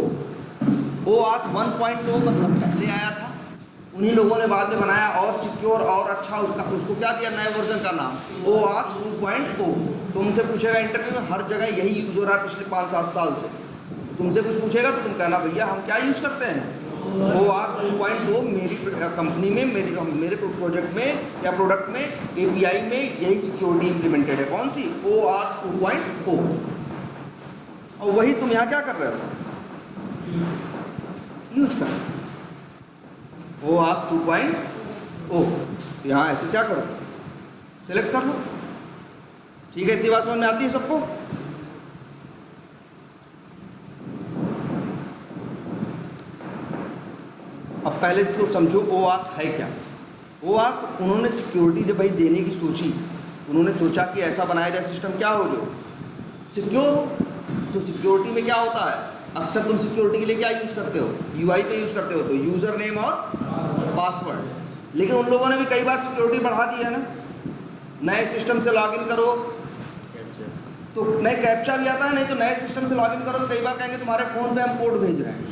A: OAuth 1.0 मतलब पहले आया था, उन्हीं लोगों ने बाद में बनाया और सिक्योर और अच्छा उसको क्या दिया, नए वर्जन का नाम OAuth 2.0। तुमसे पूछेगा इंटरव्यू में, हर जगह यही यूज़ हो रहा है पिछले 5-7 साल से। तुमसे कुछ पूछेगा तो तुम कहना भैया हम क्या यूज़ करते हैं? OAuth 2.0 मेरी कंपनी में, मेरे प्रोजेक्ट में या प्रोडक्ट में API में यही सिक्योरिटी इम्प्लीमेंटेड है। कौन सी? OAuth 2.0। और वही तुम यहाँ क्या कर रहे हो? यूज कर OAuth 2.0। यहाँ ऐसे क्या करो, सेलेक्ट कर लो। ठीक है, इतनी बात समझ में आती है सबको? अब पहले तो समझो OAuth है क्या। OAuth उन्होंने सिक्योरिटी जब भाई देने की सोची, उन्होंने सोचा कि ऐसा बनाया जाए सिस्टम क्या हो जो सिक्योर हो। तो सिक्योरिटी में क्या होता है, अक्सर तुम सिक्योरिटी के लिए क्या यूज़ करते हो? UI पे यूज़ करते हो, तो यूज़र नेम और पासवर्ड। लेकिन उन लोगों ने भी कई बार सिक्योरिटी बढ़ा दी है ना। नए सिस्टम से लॉगिन करो तो नए कैप्चा भी आता है, नहीं तो नए सिस्टम से लॉगिन करो तो कई बार कहेंगे तुम्हारे फ़ोन पे हम कोड भेज रहे हैं।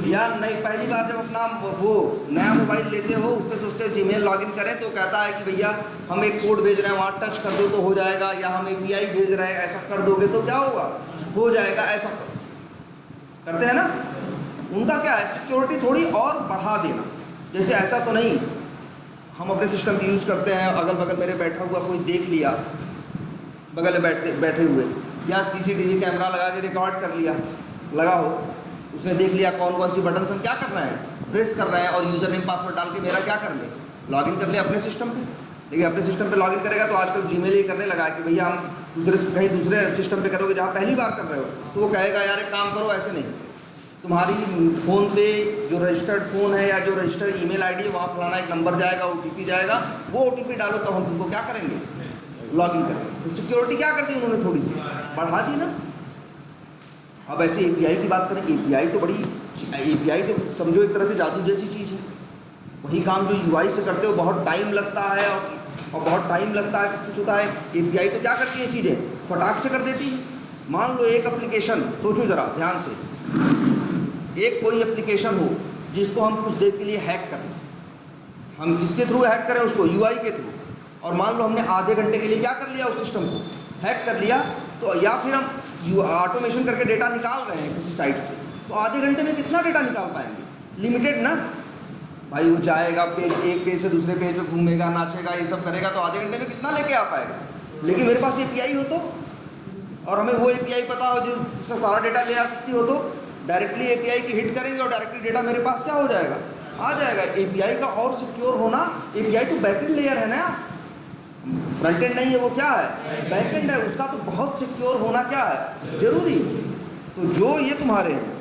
A: या नई पहली बार जब अपना वो नया मोबाइल लेते हो उस पर सोचते हो जीमेल लॉगिन करें, तो कहता है कि भैया हम एक कोड भेज रहे हैं, वहाँ टच कर दो तो हो जाएगा, या हम API भेज रहे हैं, ऐसा कर दोगे तो क्या होगा, हो जाएगा, ऐसा करते हैं ना। उनका क्या है, सिक्योरिटी थोड़ी और बढ़ा देना। जैसे ऐसा तो नहीं हम अपने सिस्टम की यूज़ करते हैं, अगल बगल मेरे बैठा हुआ कोई देख लिया, बगल में बैठे हुए, या CCTV कैमरा लगा के रिकॉर्ड कर लिया, लगा हो, उसने देख लिया कौन कौन सी बटन हम क्या करना है, प्रेस कर रहे हैं, और यूज़र नेम पासवर्ड डाल के मेरा क्या कर ले, लॉगिन कर ले अपने सिस्टम पे। लेकिन अपने सिस्टम पे लॉगिन करेगा तो आजकल Gmail ये करने लगा है कि भैया हम कहीं दूसरे सिस्टम पे करोगे जहाँ पहली बार कर रहे हो, तो वो कहेगा यार एक काम करो, ऐसे नहीं, तुम्हारी फ़ोन पे जो रजिस्टर्ड फ़ोन है या जो रजिस्टर्ड ईमेल आईडी है वहाँ फलाना एक नंबर जाएगा, OTP जाएगा, वो OTP डालो तो हम तुमको क्या करेंगे, लॉगिन करेंगे। तो सिक्योरिटी क्या कर दी उन्होंने, थोड़ी सी बढ़ा दी ना। अब ऐसे एपीआई की बात करें, एपीआई तो बड़ी, एपीआई तो समझो एक तरह से जादू जैसी चीज़ है। वही काम जो यूआई से करते हो बहुत टाइम लगता है और बहुत टाइम लगता है, सब कुछ होता है। एपीआई तो क्या करती है चीज़ें, फटाक से कर देती है। मान लो एक एप्लीकेशन, सोचो ज़रा ध्यान से, एक कोई एप्लीकेशन हो जिसको हम कुछ देर के लिए हैक करें, हम किसके थ्रू हैक करें उसको, यूआई के थ्रू, और मान लो हमने आधे घंटे के लिए क्या कर लिया, उस सिस्टम को हैक कर लिया, तो या फिर हम ऑटोमेशन करके डेटा निकाल रहे हैं किसी साइट से, तो आधे घंटे में कितना डेटा निकाल पाएंगे, लिमिटेड ना भाई। वो जाएगा पेज, एक पेज से दूसरे पेज पे घूमेगा, नाचेगा, ये सब करेगा, तो आधे घंटे में कितना लेके आ पाएगा। लेकिन मेरे पास एपीआई हो तो, और हमें वो एपीआई पता हो जो उसका सारा डेटा ले आ सकती हो, तो डायरेक्टली एपीआई की हिट करेंगे और डायरेक्टली डेटा मेरे पास क्या हो जाएगा, आ जाएगा। एपीआई का और सिक्योर होना, एपीआई तो बैकएंड लेयर है ना, फ्रंट एंड नहीं है, वो क्या है, बैकएंड है, उसका तो बहुत सिक्योर होना क्या है, जरूरी। तो जो ये तुम्हारे हैं,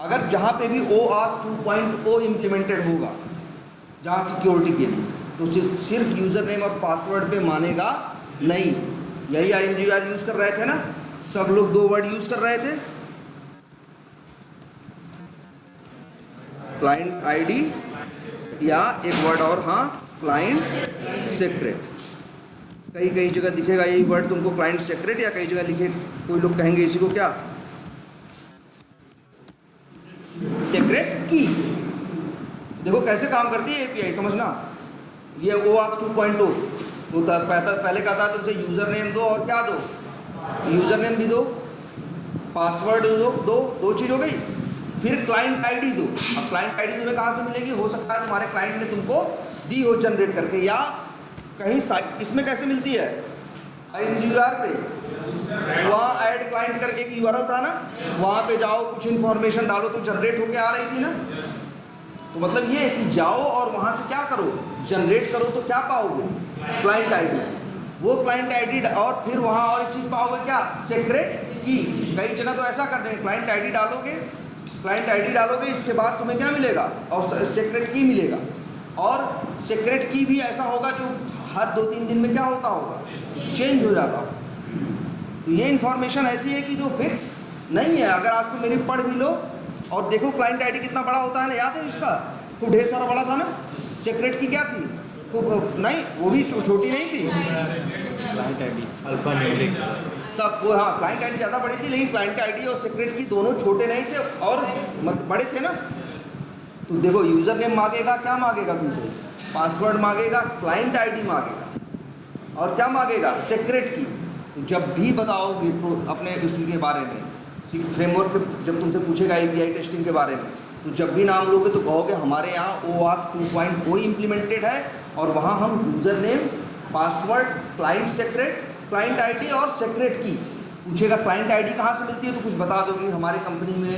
A: अगर जहाँ पे भी OAuth 2.0 इम्प्लीमेंटेड होगा जहाँ सिक्योरिटी के लिए, तो सिर्फ यूज़र नेम और पासवर्ड पे मानेगा नहीं। यही IMGR यूज़ कर रहे थे ना, सब लोग 2 वर्ड यूज़ कर रहे थे, क्लाइंट आईडी या एक वर्ड और, हाँ, क्लाइंट सीक्रेट। कई कई जगह दिखेगा यही वर्ड तुमको, क्लाइंट सीक्रेट, या कई जगह लिखे, कोई लोग कहेंगे इसी को क्या, सीक्रेट की। देखो कैसे काम करती है एपीआई, समझना। ये OAuth 2.0 होता है, पहले कहता है तुमसे यूज़र नेम दो और क्या दो, यूज़र नेम भी दो, पासवर्ड दो चीज़ हो गई, फिर क्लाइंट आईडी दो। अब क्लाइंट आईडी तुम्हें कहाँ से मिलेगी, हो सकता है तुम्हारे क्लाइंट ने तुमको दी हो जनरेट करके, या कहीं साइट, इसमें कैसे मिलती है, IMGR पे, वहाँ ऐड क्लाइंट करके एक URL था ना, वहाँ पे जाओ, कुछ इन्फॉर्मेशन डालो तो जनरेट होके आ रही थी ना। तो मतलब ये कि जाओ और वहाँ से क्या करो, जनरेट करो, तो क्या पाओगे, क्लाइंट आईडी, वो क्लाइंट आईडी, और फिर वहाँ और एक चीज़ पाओगे क्या, सीक्रेट की। कई जगह तो ऐसा कर देंगे, क्लाइंट आईडी डालोगे, इसके बाद तुम्हें क्या मिलेगा, और सीक्रेट की मिलेगा। और सीक्रेट की भी ऐसा होगा जो हर 2-3 दिन में क्या होता होगा, चेंज हो जाता होगा। तो ये इन्फॉर्मेशन ऐसी है कि जो फिक्स नहीं है। अगर आज तुम मेरी पढ़ भी लो और देखो क्लाइंट आईडी कितना बड़ा होता है ना, याद है इसका, खूब ढेर सारा बड़ा था ना। सीक्रेट की क्या थी, खूब नहीं, वो भी छोटी नहीं थी,
B: क्लाइंट आईडी अल्फा न्यूमरिक
A: सब वो, हाँ, क्लाइंट आईडी ज़्यादा बड़ी थी, लेकिन क्लाइंट आईडी और सीक्रेट की दोनों छोटे नहीं थे और बड़े थे ना। तो देखो यूज़र नेम मांगेगा, क्या मांगेगा तुमसे, पासवर्ड मांगेगा, क्लाइंट आईडी मांगेगा, और क्या मांगेगा, सीक्रेट की। तो जब भी बताओगे अपने इसके बारे में, फ्रेमवर्क पे जब तुमसे पूछेगा एपीआई टेस्टिंग के बारे में, तो जब भी नाम लोगे तो कहोगे हमारे यहाँ OAuth 2.0 इम्प्लीमेंटेड है, और वहाँ हम user name, password, client secret, client ID और सीक्रेट की। पूछेगा क्लाइंट आईडी कहाँ से मिलती है, तो कुछ बता दोगे, हमारे कंपनी में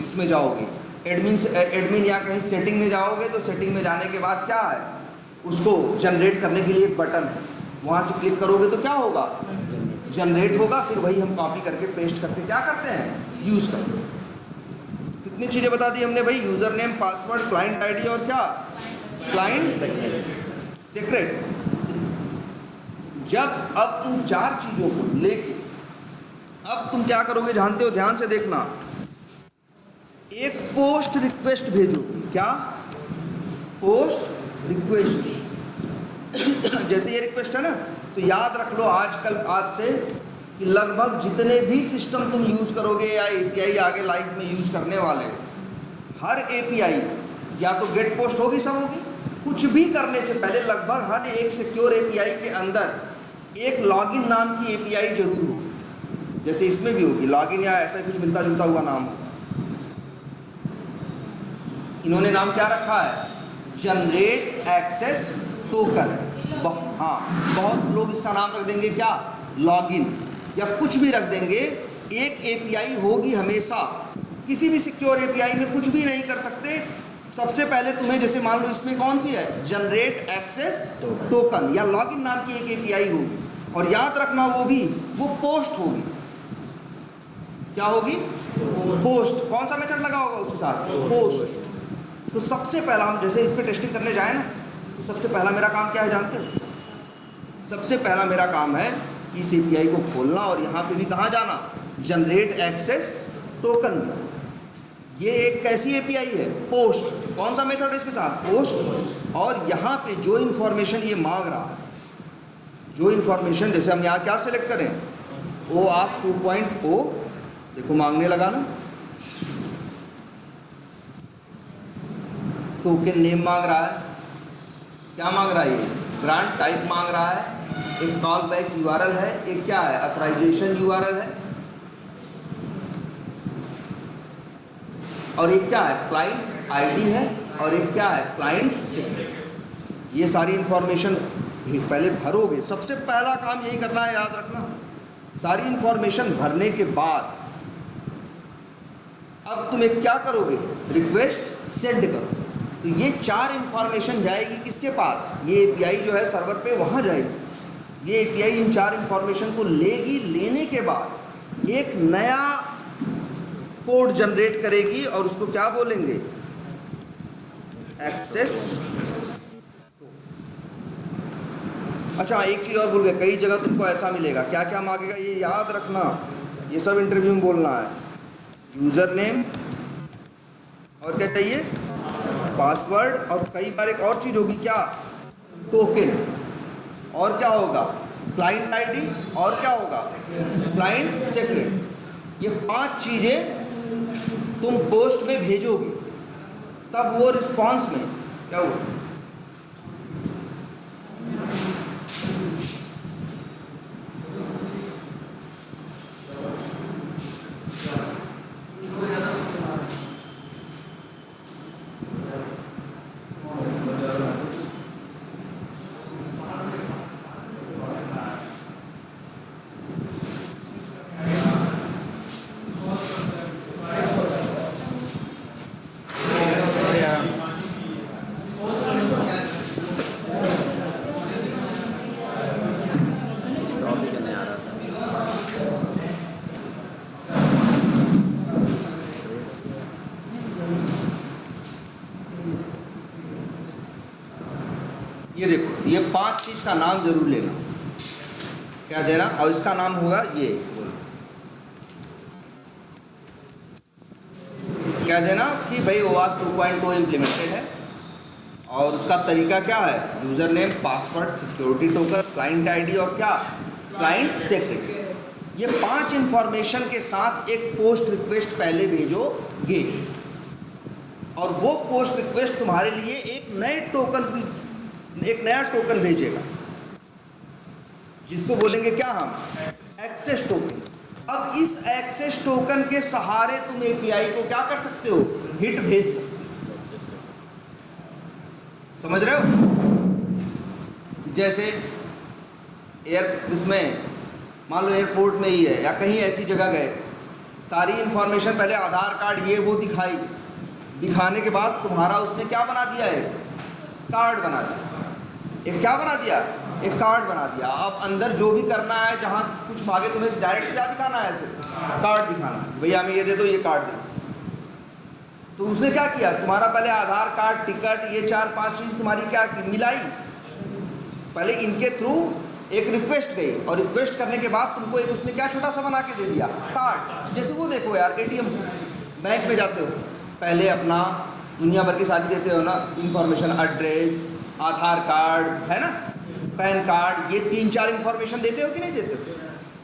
A: इसमें जाओगे, एडमिन या कहीं सेटिंग में जाओगे, तो सेटिंग में जाने के बाद क्या है, उसको जनरेट करने के लिए एक बटन है, वहाँ से क्लिक करोगे तो क्या होगा, जनरेट होगा। फिर वही हम कॉपी करके पेस्ट करके क्या करते हैं, यूज़ करते हैं। कितनी चीज़ें बता दी हमने भाई, user name, password, client ID और क्या, क्लाइंट सीक्रेट। जब अब इन 4 चीज़ों को लेके अब तुम क्या करोगे, जानते हो, ध्यान से देखना, एक पोस्ट रिक्वेस्ट भेजोगे, क्या, पोस्ट रिक्वेस्ट। जैसे ये रिक्वेस्ट है ना, तो याद रख लो आज से कि लगभग जितने भी सिस्टम तुम यूज़ करोगे या एपीआई आगे लाइफ में यूज़ करने वाले, हर एपीआई या तो गेट पोस्ट होगी, सब होगी। कुछ भी करने से पहले लगभग हर एक सिक्योर एपीआई के अंदर एक लॉगिन नाम की एपीआई जरूर होगी। जैसे इसमें भी होगी लॉगिन, या ऐसा कुछ मिलता जुलता हुआ नाम होगा। इन्होंने नाम क्या रखा है, जनरेट एक्सेस टोकन। हाँ, बहुत लोग इसका नाम रख देंगे क्या, लॉगिन, या कुछ भी रख देंगे। एक एपीआई होगी हमेशा, किसी भी सिक्योर एपीआई में कुछ भी नहीं कर सकते। सबसे पहले तुम्हें, जैसे मान लो इसमें कौन सी है, जनरेट एक्सेस टोकन या लॉगिन नाम की एक एपीआई होगी, और याद रखना वो पोस्ट होगी। क्या होगी, पोस्ट। कौन सा मेथड लगा होगा उसके साथ, पोस्ट। तो सबसे पहला हम जैसे इस पर टेस्टिंग करने जाए ना, तो सबसे पहला मेरा काम क्या है जानते हो, सबसे पहला मेरा काम है कि इस एपीआई को खोलना, और यहाँ पे भी कहाँ जाना, जनरेट एक्सेस टोकन। ये एक कैसी एपीआई है? पोस्ट। कौन सा मेथड है इसके साथ? पोस्ट। और यहाँ पे जो इंफॉर्मेशन ये मांग रहा है, जो इंफॉर्मेशन, जैसे हम यहाँ क्या सेलेक्ट करें, ओ ऑफ 2.0, देखो मांगने लगा ना, टोकन नेम मांग रहा है, क्या मांग रहा है ये? ग्रांट टाइप मांग रहा है, एक कॉल बैक यूआरएल है, एक क्या है? ऑथराइजेशन यूआरएल है, और एक क्या है? क्लाइंट आईडी है, और एक क्या है? Client secret. ये सारी इंफॉर्मेशन पहले भरोगे। सबसे पहला काम यही करना है, याद रखना। सारी इंफॉर्मेशन भरने के बाद अब तुम एक क्या करोगे? रिक्वेस्ट सेंड करो। तो ये 4 इंफॉर्मेशन जाएगी किसके पास? ये एपीआई जो है सर्वर पे वहाँ जाएगी। ये एपीआई इन 4 इंफॉर्मेशन को लेगी। लेने के बाद एक नया कोड जनरेट करेगी और उसको क्या बोलेंगे? एक्सेस। अच्छा, एक चीज़ और भूल गए, कई जगह तुमको ऐसा मिलेगा, क्या क्या मांगेगा ये याद रखना, ये सब इंटरव्यू में बोलना है। यूज़र नेम, और क्या चाहिए? पासवर्ड, और कई बार एक और चीज़ होगी, क्या? टोकन। और क्या होगा? क्लाइंट आईडी, और क्या होगा? Client secret. ये 5 चीज़ें तुम पोस्ट में भेजोगे, तब वो रिस्पॉन्स में क्या होगा? ये देखो, ये 5 चीज़ का नाम जरूर लेना, क्या देना? और इसका नाम होगा ये, क्या देना कि भाई OAuth 2.0 इम्प्लीमेंटेड है, और उसका तरीका क्या है? User name, password, security token, client ID, और क्या? Client secret. ये 5 इंफॉर्मेशन के साथ एक पोस्ट रिक्वेस्ट पहले भेजोगे, और वो पोस्ट रिक्वेस्ट तुम्हारे लिए एक नया टोकन भेजेगा, जिसको बोलेंगे क्या हम? Access token. अब इस एक्सेस टोकन के सहारे तुम एपीआई को क्या कर सकते हो? हिट भेज सकते हो। समझ रहे हो? जैसे इसमें मान लो एयरपोर्ट में ही है, या कहीं ऐसी जगह गए, सारी इंफॉर्मेशन पहले आधार कार्ड ये वो दिखाने के बाद तुम्हारा उसने क्या बना दिया है? कार्ड बना दिया। एक क्या बना दिया? एक कार्ड बना दिया। अब अंदर जो भी करना है, जहाँ कुछ मांगे तुम्हें डायरेक्ट क्या दिखाना है? ऐसे कार्ड दिखाना है, भैया हमें ये दे दो, ये कार्ड दे। तो उसने क्या किया? तुम्हारा पहले आधार कार्ड, टिकट, ये 4-5 चीज़ तुम्हारी क्या की? मिलाई। पहले इनके थ्रू एक रिक्वेस्ट गई, और रिक्वेस्ट करने के बाद तुमको एक उसने क्या छोटा सा बना के दे दिया? कार्ड। जैसे वो देखो यार, ATM बैंक में जाते हो, पहले अपना दुनिया भर की सारी देते हो ना इंफॉर्मेशन, एड्रेस, आधार कार्ड है ना, पैन कार्ड, ये 3-4 इंफॉर्मेशन देते हो कि नहीं देते हो?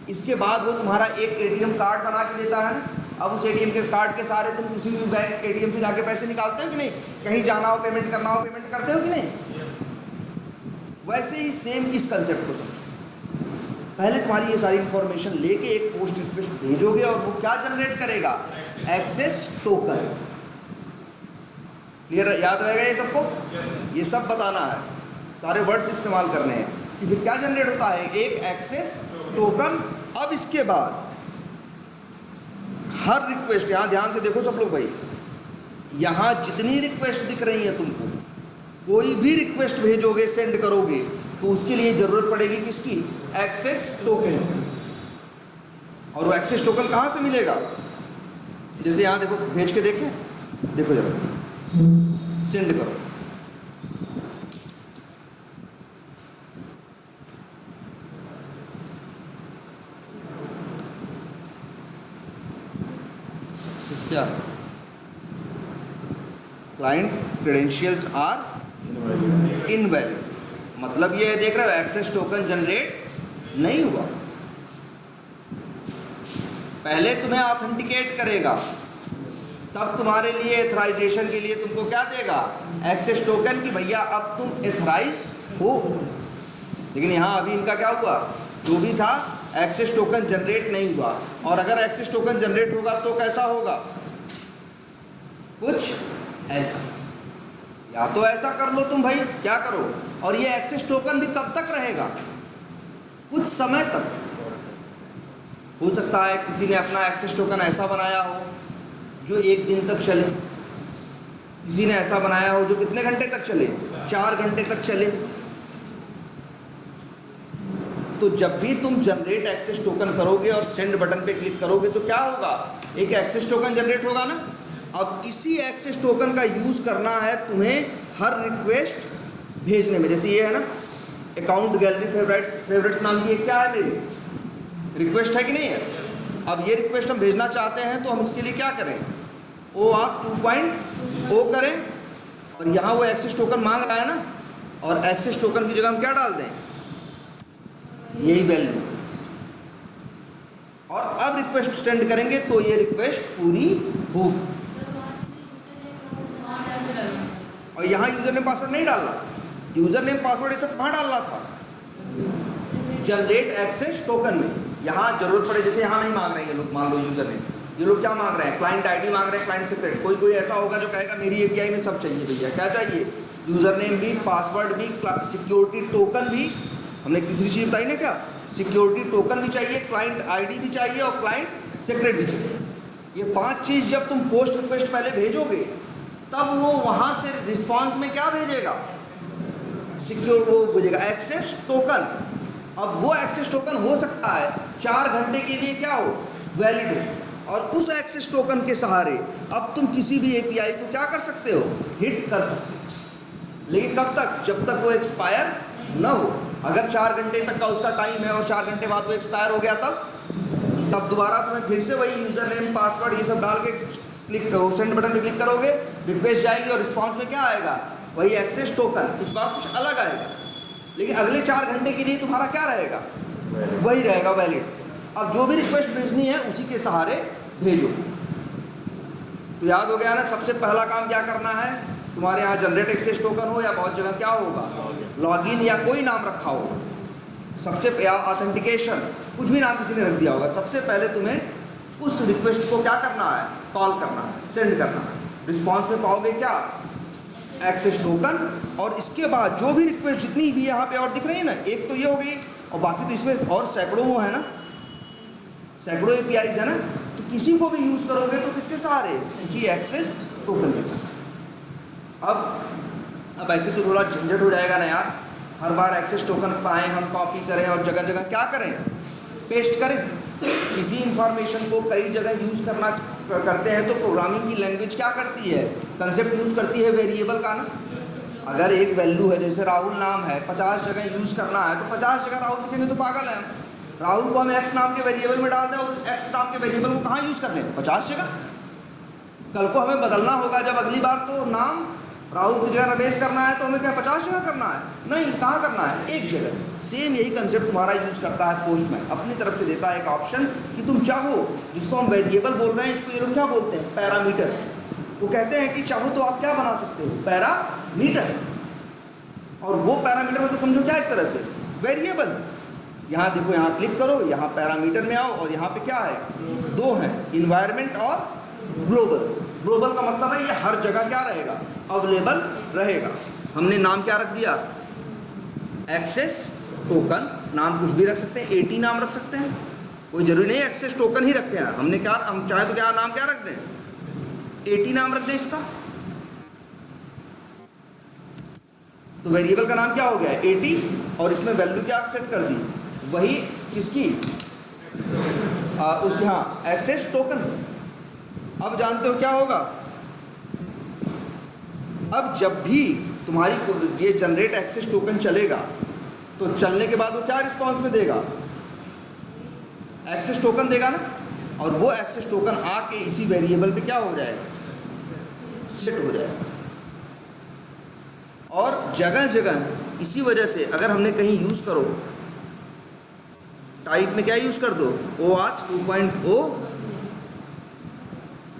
A: इसके बाद वो तुम्हारा एक ATM कार्ड बना के देता है ना। अब उस ATM के कार्ड के सहारे तुम किसी भी बैंक ATM से जाके पैसे निकालते हो कि नहीं? कहीं जाना हो, पेमेंट करना हो, पेमेंट करते हो कि नहीं? वैसे ही सेम इस कंसेप्ट को समझो। पहले तुम्हारी ये सारी इंफॉर्मेशन लेके एक पोस्ट रिक्वेस्ट भेजोगे, और वो क्या जनरेट करेगा? Access token. क्लियर? याद रहेगा ये सबको? ये सब बताना है, सारे वर्ड्स इस्तेमाल करने हैं कि फिर क्या जनरेट होता है? एक एक्सेस टोकन। अब इसके बाद हर रिक्वेस्ट, यहाँ ध्यान से देखो सब लोग भाई, यहाँ जितनी रिक्वेस्ट दिख रही है तुमको, कोई भी रिक्वेस्ट भेजोगे, सेंड करोगे, तो उसके लिए ज़रूरत पड़ेगी किसकी? Access token. और वो एक्सेस टोकन कहाँ से मिलेगा? जैसे यहाँ देखो, भेज के देखें, देखो जरा, सेंड करो, क्या क्लाइंट क्रेडेंशियल्स आर इनवैलिड, मतलब ये देख रहे हो एक्सेस टोकन जनरेट नहीं हुआ। पहले तुम्हें ऑथेंटिकेट करेगा, तब तुम्हारे लिए एथराइजेशन के लिए तुमको क्या देगा, एक्सेस टोकन, कि भैया अब तुम एथराइज हो। लेकिन यहाँ अभी इनका क्या हुआ, जो भी था एक्सेस टोकन जनरेट नहीं हुआ। और अगर एक्सेस टोकन जनरेट होगा तो कैसा होगा, कुछ ऐसा, या तो ऐसा कर लो तुम भाई, क्या करो, और ये एक्सेस टोकन भी कब तक रहेगा, कुछ समय तक। हो सकता है किसी ने अपना एक्सेस टोकन ऐसा बनाया हो जो 1 दिन तक चले, किसी ने ऐसा बनाया हो जो कितने घंटे तक चले, 4 घंटे तक चले। तो जब भी तुम जनरेट एक्सेस टोकन करोगे और सेंड बटन पे क्लिक करोगे तो क्या होगा, एक एक्सेस टोकन जनरेट होगा ना। अब इसी एक्सेस टोकन का यूज़ करना है तुम्हें हर रिक्वेस्ट भेजने में। जैसे ये है ना अकाउंट गैलरी फेवरेट्स नाम की एक क्या है मेरी रिक्वेस्ट है कि नहीं है। अब ये रिक्वेस्ट हम भेजना चाहते हैं तो हम इसके लिए क्या करें, OAuth 2.0 करें, और यहाँ वो एक्सेस टोकन मांग रहा है ना, और एक्सेस टोकन की जगह हम क्या डाल दें, यही वैल्यू, और अब रिक्वेस्ट सेंड करेंगे तो ये रिक्वेस्ट पूरी होगी। और यहाँ यूजर नेम पासवर्ड नहीं डालना, यूजर नेम पासवर्ड ये सब कहाँ डालना था, जनरेट एक्सेस टोकन में। यहाँ जरूरत पड़े, जैसे यहाँ नहीं मांग रहे हैं ये लोग, मान लो यूजर नेम, ये लोग क्या मांग रहे हैं, क्लाइंट आईडी मांग रहे हैं, क्लाइंट सीक्रेट। कोई ऐसा होगा जो कहेगा मेरी एपीआई में सब चाहिए भैया, क्या चाहिए, यूजर नेम भी, पासवर्ड भी, सिक्योरिटी टोकन भी, हमने तीसरी चीज़ बताई ना क्या, सिक्योरिटी टोकन भी चाहिए, क्लाइंट आईडी भी चाहिए, और क्लाइंट सीक्रेट भी चाहिए। ये 5 चीज़ जब तुम पोस्ट रिक्वेस्ट पहले भेजोगे तब वो वहाँ से रिस्पॉन्स में क्या भेजेगा, सिक्योर वो भेजेगा एक्सेस टोकन। अब वो एक्सेस टोकन हो सकता है 4 घंटे के लिए क्या हो, वैलिड हो, और उस एक्सेस टोकन के सहारे अब तुम किसी भी एपीआई को क्या कर सकते हो, हिट कर सकते हो। लेकिन कब तक, जब तक वो एक्सपायर ना हो। अगर 4 घंटे तक का उसका टाइम है और 4 घंटे बाद वो एक्सपायर हो गया, तब दोबारा तुम्हें फिर से वही यूज़र नेम पासवर्ड ये सब डाल के क्लिक करो, सेंड बटन पे क्लिक करोगे, रिक्वेस्ट जाएगी और रिस्पांस में क्या आएगा, वही एक्सेस टोकन। इस बार कुछ अलग आएगा, लेकिन अगले 4 घंटे के लिए तुम्हारा क्या रहेगा, वही रहेगा वैलिड। अब जो भी रिक्वेस्ट भेजनी है उसी के सहारे भेजो। तो याद हो गया ना, सबसे पहला काम क्या करना है, तुम्हारे यहाँ जनरेट एक्सेस टोकन हो या बहुत जगह क्या होगा, लॉगिन या कोई नाम रखा होगा, सबसे या ऑथेंटिकेशन, कुछ भी नाम किसी ने रख दिया होगा। सबसे पहले तुम्हें उस रिक्वेस्ट को क्या करना है, कॉल करना है, सेंड करना है। रिस्पॉन्स में पाओगे क्या, एक्सेस टोकन, और इसके बाद जो भी रिक्वेस्ट जितनी भी यहाँ पे और दिख रही है ना, एक तो ये हो गई, और बाकी तो इसमें और सैकड़ों वो है ना, सैकड़ों एपीआईज है ना, तो किसी को भी यूज़ करोगे तो किसके सहारे, इसी एक्सेस टोकन के साथ। अब ऐसे तो थोड़ा झंझट हो जाएगा ना यार, हर बार एक्सेस टोकन पाएँ हम, कॉपी करें और जगह जगह क्या करें, पेस्ट करें। किसी इंफॉर्मेशन को कई जगह यूज़ करते हैं तो प्रोग्रामिंग की लैंग्वेज क्या करती है, कंसेप्ट यूज़ करती है वेरिएबल का ना। अगर एक वैल्यू है, जैसे राहुल नाम है, 50 जगह यूज़ करना है तो 50 जगह राहुल लिखेंगे तो पागल है हम। राहुल को हम एक्स नाम के वेरिएबल में डाल दें, और एक्स नाम के वेरिएबल को कहाँ यूज़ कर लें, 50 जगह। कल को हमें बदलना होगा जब अगली बार, तो नाम राहुल की जगह रमेश करना है तो हमें क्या 50 जगह करना है, नहीं, कहाँ करना है, एक जगह। सेम यही कंसेप्ट तुम्हारा यूज़ करता है पोस्टमैन, अपनी तरफ से देता है एक ऑप्शन कि तुम चाहो, जिसको हम वेरिएबल बोल रहे हैं, इसको ये लोग क्या बोलते हैं, पैरामीटर। वो कहते हैं कि चाहो तो आप क्या बना सकते हो, पैरामीटर, और वो पैरामीटर मतलब समझो क्या, एक तरह से वेरिएबल। यहाँ देखो, यहाँ क्लिक करो, यहाँ पैरामीटर में आओ, और यहाँ पे क्या है, 2 हैं, इन्वायरमेंट और ग्लोबल। ग्लोबल का मतलब है ये हर जगह क्या रहेगा, अवेलेबल रहेगा। हमने नाम क्या रख दिया, एक्सेस टोकन। नाम कुछ भी रख सकते हैं, 80 नाम रख सकते हैं, कोई जरूरी नहीं एक्सेस टोकन ही रखते हैं। हमने क्या, हम चाहे तो क्या नाम क्या रख दें, 80 नाम रख दें इसका। तो वेरिएबल का नाम क्या हो गया, 80, और इसमें वैल्यू क्या सेट कर दी, वही किसकी, उसकी, हाँ, एक्सेस टोकन। अब जानते हो क्या होगा, अब जब भी तुम्हारी ये जनरेट एक्सेस टोकन चलेगा तो चलने के बाद वो क्या रिस्पॉन्स में देगा, एक्सेस टोकन देगा ना। और वो एक्सेस टोकन आके इसी वेरिएबल पे क्या हो जाएगा, सेट हो जाएगा। और जगह जगह इसी वजह से अगर हमने कहीं यूज़ करो, टाइप में क्या यूज़ कर दो, OAuth 2.0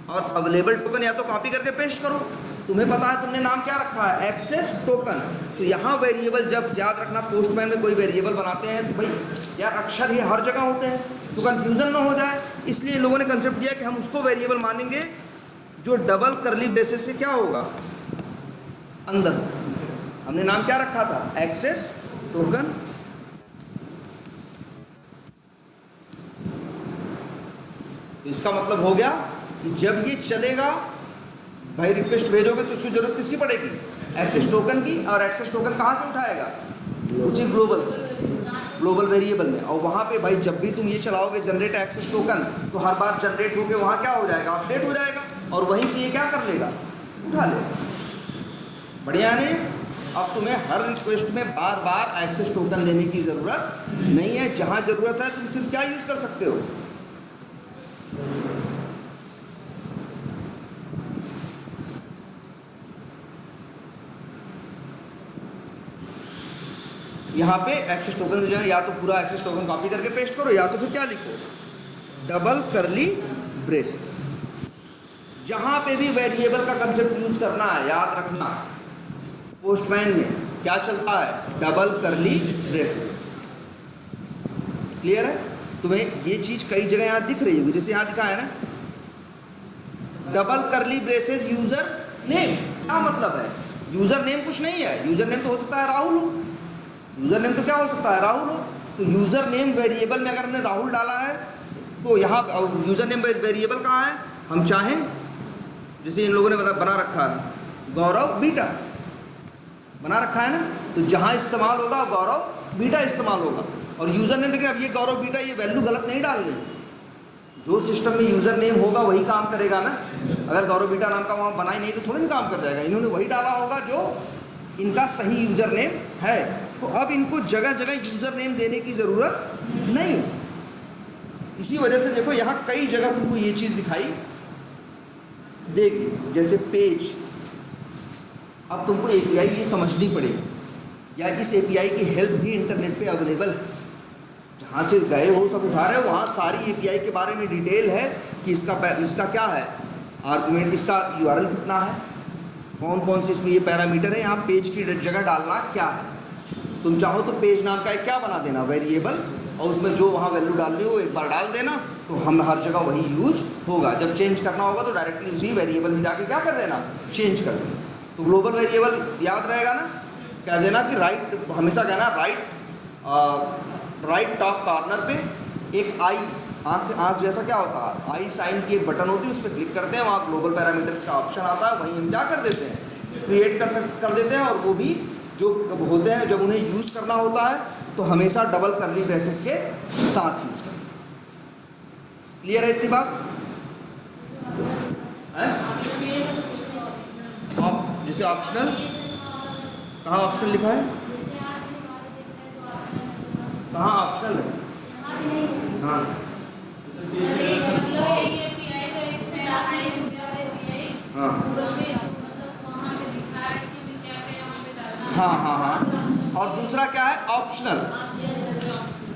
A: और अवेलेबल टोकन या तो कॉपी करके पेस्ट करो। तुम्हें पता है तुमने नाम क्या रखा है, एक्सेस टोकन। तो यहाँ वेरिएबल जब याद रखना, पोस्टमैन में कोई वेरिएबल बनाते हैं तो भाई यार अक्षर ही हर जगह होते हैं तो कंफ्यूजन ना हो जाए, इसलिए इन लोगों ने कंसेप्ट दिया कि हम उसको वेरिएबल मानेंगे जो डबल करली ब्रेसेस से क्या होगा, अंदर। हमने नाम क्या रखा था, एक्सेस टोकन। तो इसका मतलब हो गया कि जब ये चलेगा भाई रिक्वेस्ट भेजोगे तो उसकी जरूरत किसकी पड़ेगी, एक्सेस टोकन की। और एक्सेस टोकन कहाँ से उठाएगा, उसी ग्लोबल से, ग्लोबल वेरिएबल में। और वहाँ पे भाई जब भी तुम ये चलाओगे जनरेट एक्सेस टोकन, तो हर बार जनरेट होके वहाँ क्या हो जाएगा, अपडेट हो जाएगा और वहीं से ये क्या कर लेगा, उठा लेगा। बढ़िया है नहीं। अब तुम्हें हर रिक्वेस्ट में बार बार एक्सेस टोकन देने की ज़रूरत नहीं है। जहाँ ज़रूरत है तुम सिर्फ क्या यूज़ कर सकते हो, यहाँ पे एक्सेस टोकन जो है, या तो पूरा एक्सेस टोकन कॉपी करके पेस्ट करो या तो फिर क्या लिखो, डबल करली ब्रेसेस। जहाँ पे भी वेरिएबल का कंसेप्ट यूज़ करना है, याद रखना पोस्टमैन में क्या चलता है, डबल करली ब्रेसेस। क्लियर है। तुम्हें ये चीज़ कई जगह यहाँ दिख रही होगी, जैसे यहाँ दिखा है ना, डबल करली ब्रेसेस यूज़र नेम। क्या मतलब है, यूज़र नेम कुछ नहीं है, यूज़र नेम तो हो सकता है राहुल हो, यूज़र नेम तो क्या हो सकता है, राहुल हो। तो यूज़र नेम वेरिएबल में अगर हमने राहुल डाला है तो यहाँ यूज़र नेम वेरिएबल कहाँ है, हम चाहें जैसे इन लोगों ने बना रखा है गौरव बीटा बना रखा है ना, तो जहाँ इस्तेमाल होगा गौरव बीटा इस्तेमाल होगा। और यूज़र नेम, लेकिन अब ये गौरव बीटा ये वैल्यू गलत नहीं डाल रही, जो सिस्टम में यूज़र नेम होगा वही काम करेगा ना। अगर गौरव बीटा नाम का वहाँ बना ही नहीं तो थोड़ा नहीं काम कर जाएगा, इन्होंने वही डाला होगा जो इनका सही यूज़र नेम है। तो अब इनको जगह जगह यूज़र नेम देने की ज़रूरत नहीं है। इसी वजह से देखो यहाँ कई जगह तुमको ये चीज़ दिखाई देगी, जैसे पेज। अब तुमको API ये समझनी पड़ेगी, या इस API की हेल्प भी इंटरनेट पे अवेलेबल है। जहाँ से गए हो सब उठा रहे हो, वहाँ सारी API के बारे में डिटेल है कि इसका क्या है आर्गुमेंट, इसका URL कितना है, कौन कौन से इसमें ये पैरामीटर है, यहाँ पेज की जगह डालना क्या है। तुम चाहो तो पेज नाम का एक क्या बना देना, वेरिएबल, और उसमें जो वहाँ वैल्यू डालनी हो एक बार डाल देना, तो हम हर जगह वही यूज होगा। जब चेंज करना होगा तो डायरेक्टली उसी वेरिएबल में जाके क्या कर देना, चेंज कर देना। तो ग्लोबल वेरिएबल याद रहेगा ना, कह देना कि राइट, हमेशा कहना राइट टॉप कॉर्नर पे एक आई, आँख जैसा क्या होता है, आई साइन की एक बटन होती है, उस पर क्लिक करते हैं, वहाँ ग्लोबल पैरामीटर्स का ऑप्शन आता है, वहीं हम क्या कर देते हैं, क्रिएट कर देते हैं। और वो भी जो होते हैं जब उन्हें यूज़ करना होता है तो हमेशा डबल करली ब्रेसेस के साथ यूज़ करना। क्लियर है इतनी बात है? जैसे ऑप्शनल, कहाँ ऑप्शनल लिखा है, कहाँ ऑप्शनल है? हाँ हाँ हाँ हाँ हाँ। और दूसरा क्या है, ऑप्शनल।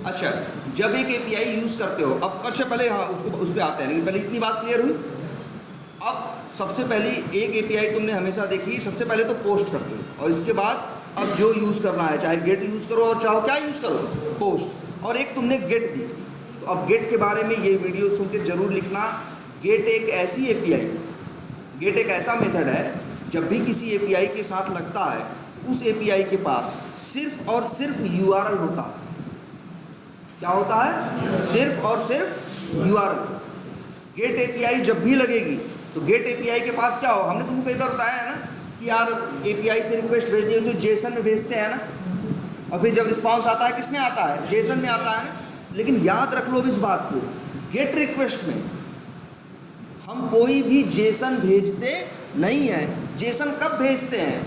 A: अच्छा, जब एक API यूज़ करते हो, अब अच्छा पहले हाँ उस पर आते हैं, लेकिन पहले इतनी बात क्लियर हुई। अब सबसे पहले एक API तुमने हमेशा देखी, सबसे पहले तो पोस्ट करते हो, और इसके बाद अब जो यूज़ करना है, चाहे गेट यूज़ करो और चाहो क्या यूज़ करो, पोस्ट। और एक तुमने गेट दी, तो अब गेट के बारे में ये वीडियो सुन के ज़रूर लिखना। गेट एक ऐसी API है, गेट एक ऐसा मेथड है, जब भी किसी API के साथ लगता है उस API के पास सिर्फ और सिर्फ URL होता है। क्या होता है, सिर्फ और सिर्फ URL। गेट API जब भी लगेगी तो गेट API के पास क्या हो, हमने तुमको कई बार बताया है ना कि यार API से रिक्वेस्ट भेजनी है तो JSON में भेजते हैं ना, और फिर जब रिस्पांस आता है किस में आता है, JSON में आता है ना। लेकिन याद रख लो अब इस बात को, गेट रिक्वेस्ट में हम कोई भी JSON भेजते नहीं है। JSON कब भेजते हैं,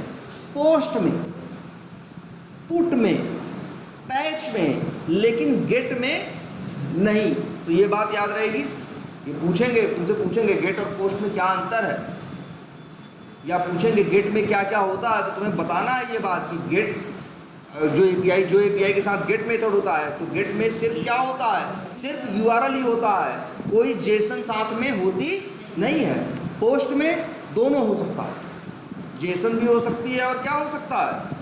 A: पोस्ट में, पुट में, पैच में, लेकिन गेट में नहीं। तो ये बात याद रहेगी। ये पूछेंगे, तुमसे पूछेंगे गेट और पोस्ट में क्या अंतर है, या पूछेंगे गेट में क्या क्या होता है, तो तुम्हें बताना है ये बात कि गेट जो एपीआई के साथ गेट मेथड होता है, तो गेट में सिर्फ क्या होता है, सिर्फ यूआरएल ही होता है, कोई जेसन साथ में होती नहीं है। पोस्ट में दोनों हो सकता है, जेसन भी हो सकती है और क्या हो सकता है,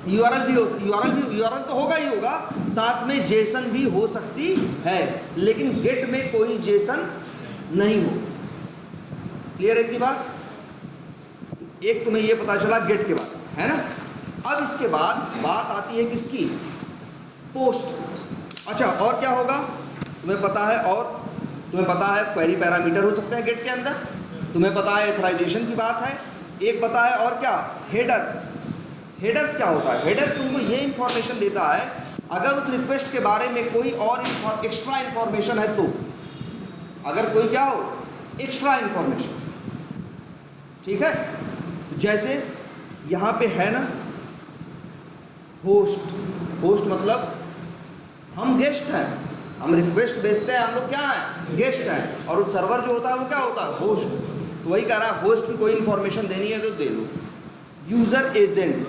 A: यूआरएल भी यूआरएल तो होगा ही होगा, साथ में जेसन भी हो सकती है, लेकिन गेट में कोई जेसन नहीं हो। क्लियर है इतनी बात? एक तुम्हें ये पता चला गेट के बाद, है ना। अब इसके बाद बात आती है किसकी, पोस्ट। अच्छा, और क्या होगा तुम्हें पता है, और तुम्हें पता है क्वेरी पैरामीटर हो सकते हैं गेट के अंदर, तुम्हें पता है एथराइजेशन की बात है, एक पता है और क्या, हेडर्स। हेडर्स क्या होता है, हेडर्स तुमको ये इंफॉर्मेशन देता है अगर उस रिक्वेस्ट के बारे में कोई और एक्स्ट्रा इंफॉर्मेशन है तो, अगर कोई क्या हो, एक्स्ट्रा इंफॉर्मेशन, ठीक है। तो जैसे यहाँ पे है ना होस्ट, होस्ट मतलब हम गेस्ट हैं, हम रिक्वेस्ट भेजते हैं, हम लोग क्या हैं, गेस्ट हैं, और उस सर्वर जो होता है वो क्या होता है, होस्ट। तो वही कह रहा है होस्ट की कोई इंफॉर्मेशन देनी है तो दे लो। यूज़र एजेंट,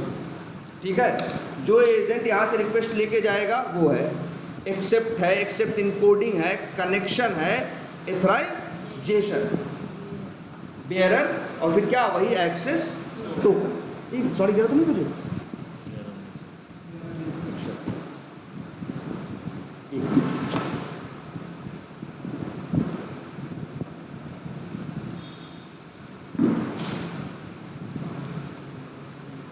A: ठीक है, जो एजेंट यहाँ से रिक्वेस्ट लेके जाएगा वो है, एक्सेप्ट है, एक्सेप्ट इनकोडिंग है, कनेक्शन है, एथराइजेशन, बेयरर, और फिर क्या, वही एक्सेस टोकन। सॉरी, गिरा तो नहीं मुझे,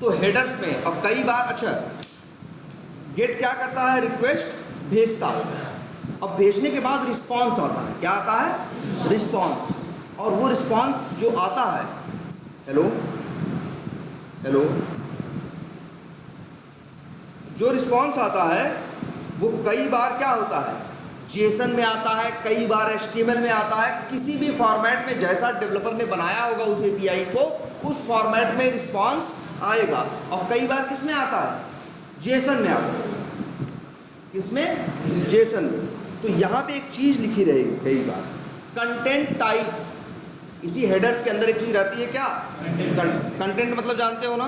A: तो हेडर्स में अब कई बार, अच्छा गेट क्या करता है, रिक्वेस्ट भेजता है, अब भेजने के बाद रिस्पांस आता है, क्या आता है, रिस्पांस, और वो रिस्पांस जो आता है, हेलो हेलो, जो रिस्पांस आता है वो कई बार क्या होता है, जेसन में आता है, कई बार एचटीएमएल में आता है, किसी भी फॉर्मेट में जैसा डेवलपर ने बनाया होगा उस एपीआई को, उस फॉर्मेट में रिस्पांस आएगा। और कई बार किस में आता है, जेसन में आता है, किसमें, जेसन में। तो यहाँ पे एक चीज़ लिखी रहेगी कई बार, कंटेंट टाइप। इसी हेडर्स के अंदर एक चीज़ रहती है क्या, कंटेंट मतलब जानते हो ना,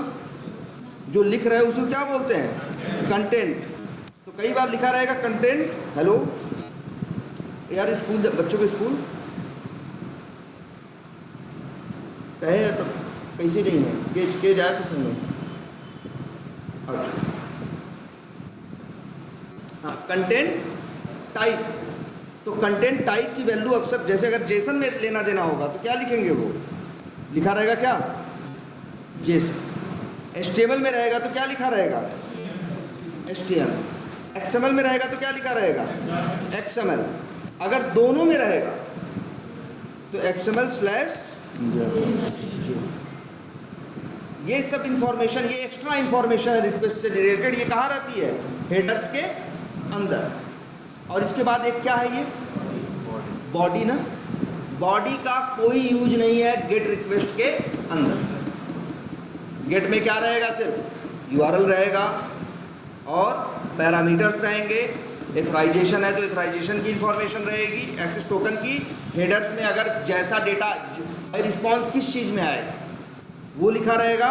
A: जो लिख रहे हैं उसको क्या बोलते हैं, कंटेंट। तो कई बार लिखा रहेगा कंटेंट, हेलो यार, स्कूल बच्चों के स्कूल कहे तो कैसे नहीं है, के जाए तो संग में, अच्छा हाँ, कंटेंट टाइप। तो कंटेंट टाइप की वैल्यू अक्सर, जैसे अगर जेसन में लेना देना होगा तो क्या लिखेंगे, वो लिखा रहेगा क्या, जेसन। एचटीएमएल में रहेगा तो क्या लिखा रहेगा, एचटीएमएल। एक्सएमएल में रहेगा तो क्या लिखा रहेगा, एक्सएमएल। अगर दोनों में रहेगा तो एक्सएमएल स्लैश, ये सब इंफॉर्मेशन, ये एक्स्ट्रा इंफॉर्मेशन है रिक्वेस्ट से रिलेटेड, ये कहाँ रहती है, हेडर्स के अंदर। और इसके बाद एक क्या है, ये बॉडी ना, बॉडी का कोई यूज नहीं है गेट रिक्वेस्ट के अंदर। गेट में क्या रहेगा, सिर्फ यूआरएल रहेगा और पैरामीटर्स रहेंगे, एथराइजेशन है तो एथराइजेशन की इंफॉर्मेशन रहेगी, एक्सेस टोकन की। हेडर्स में अगर जैसा डेटा, रिस्पांस किस चीज़ में आएगा वो लिखा रहेगा,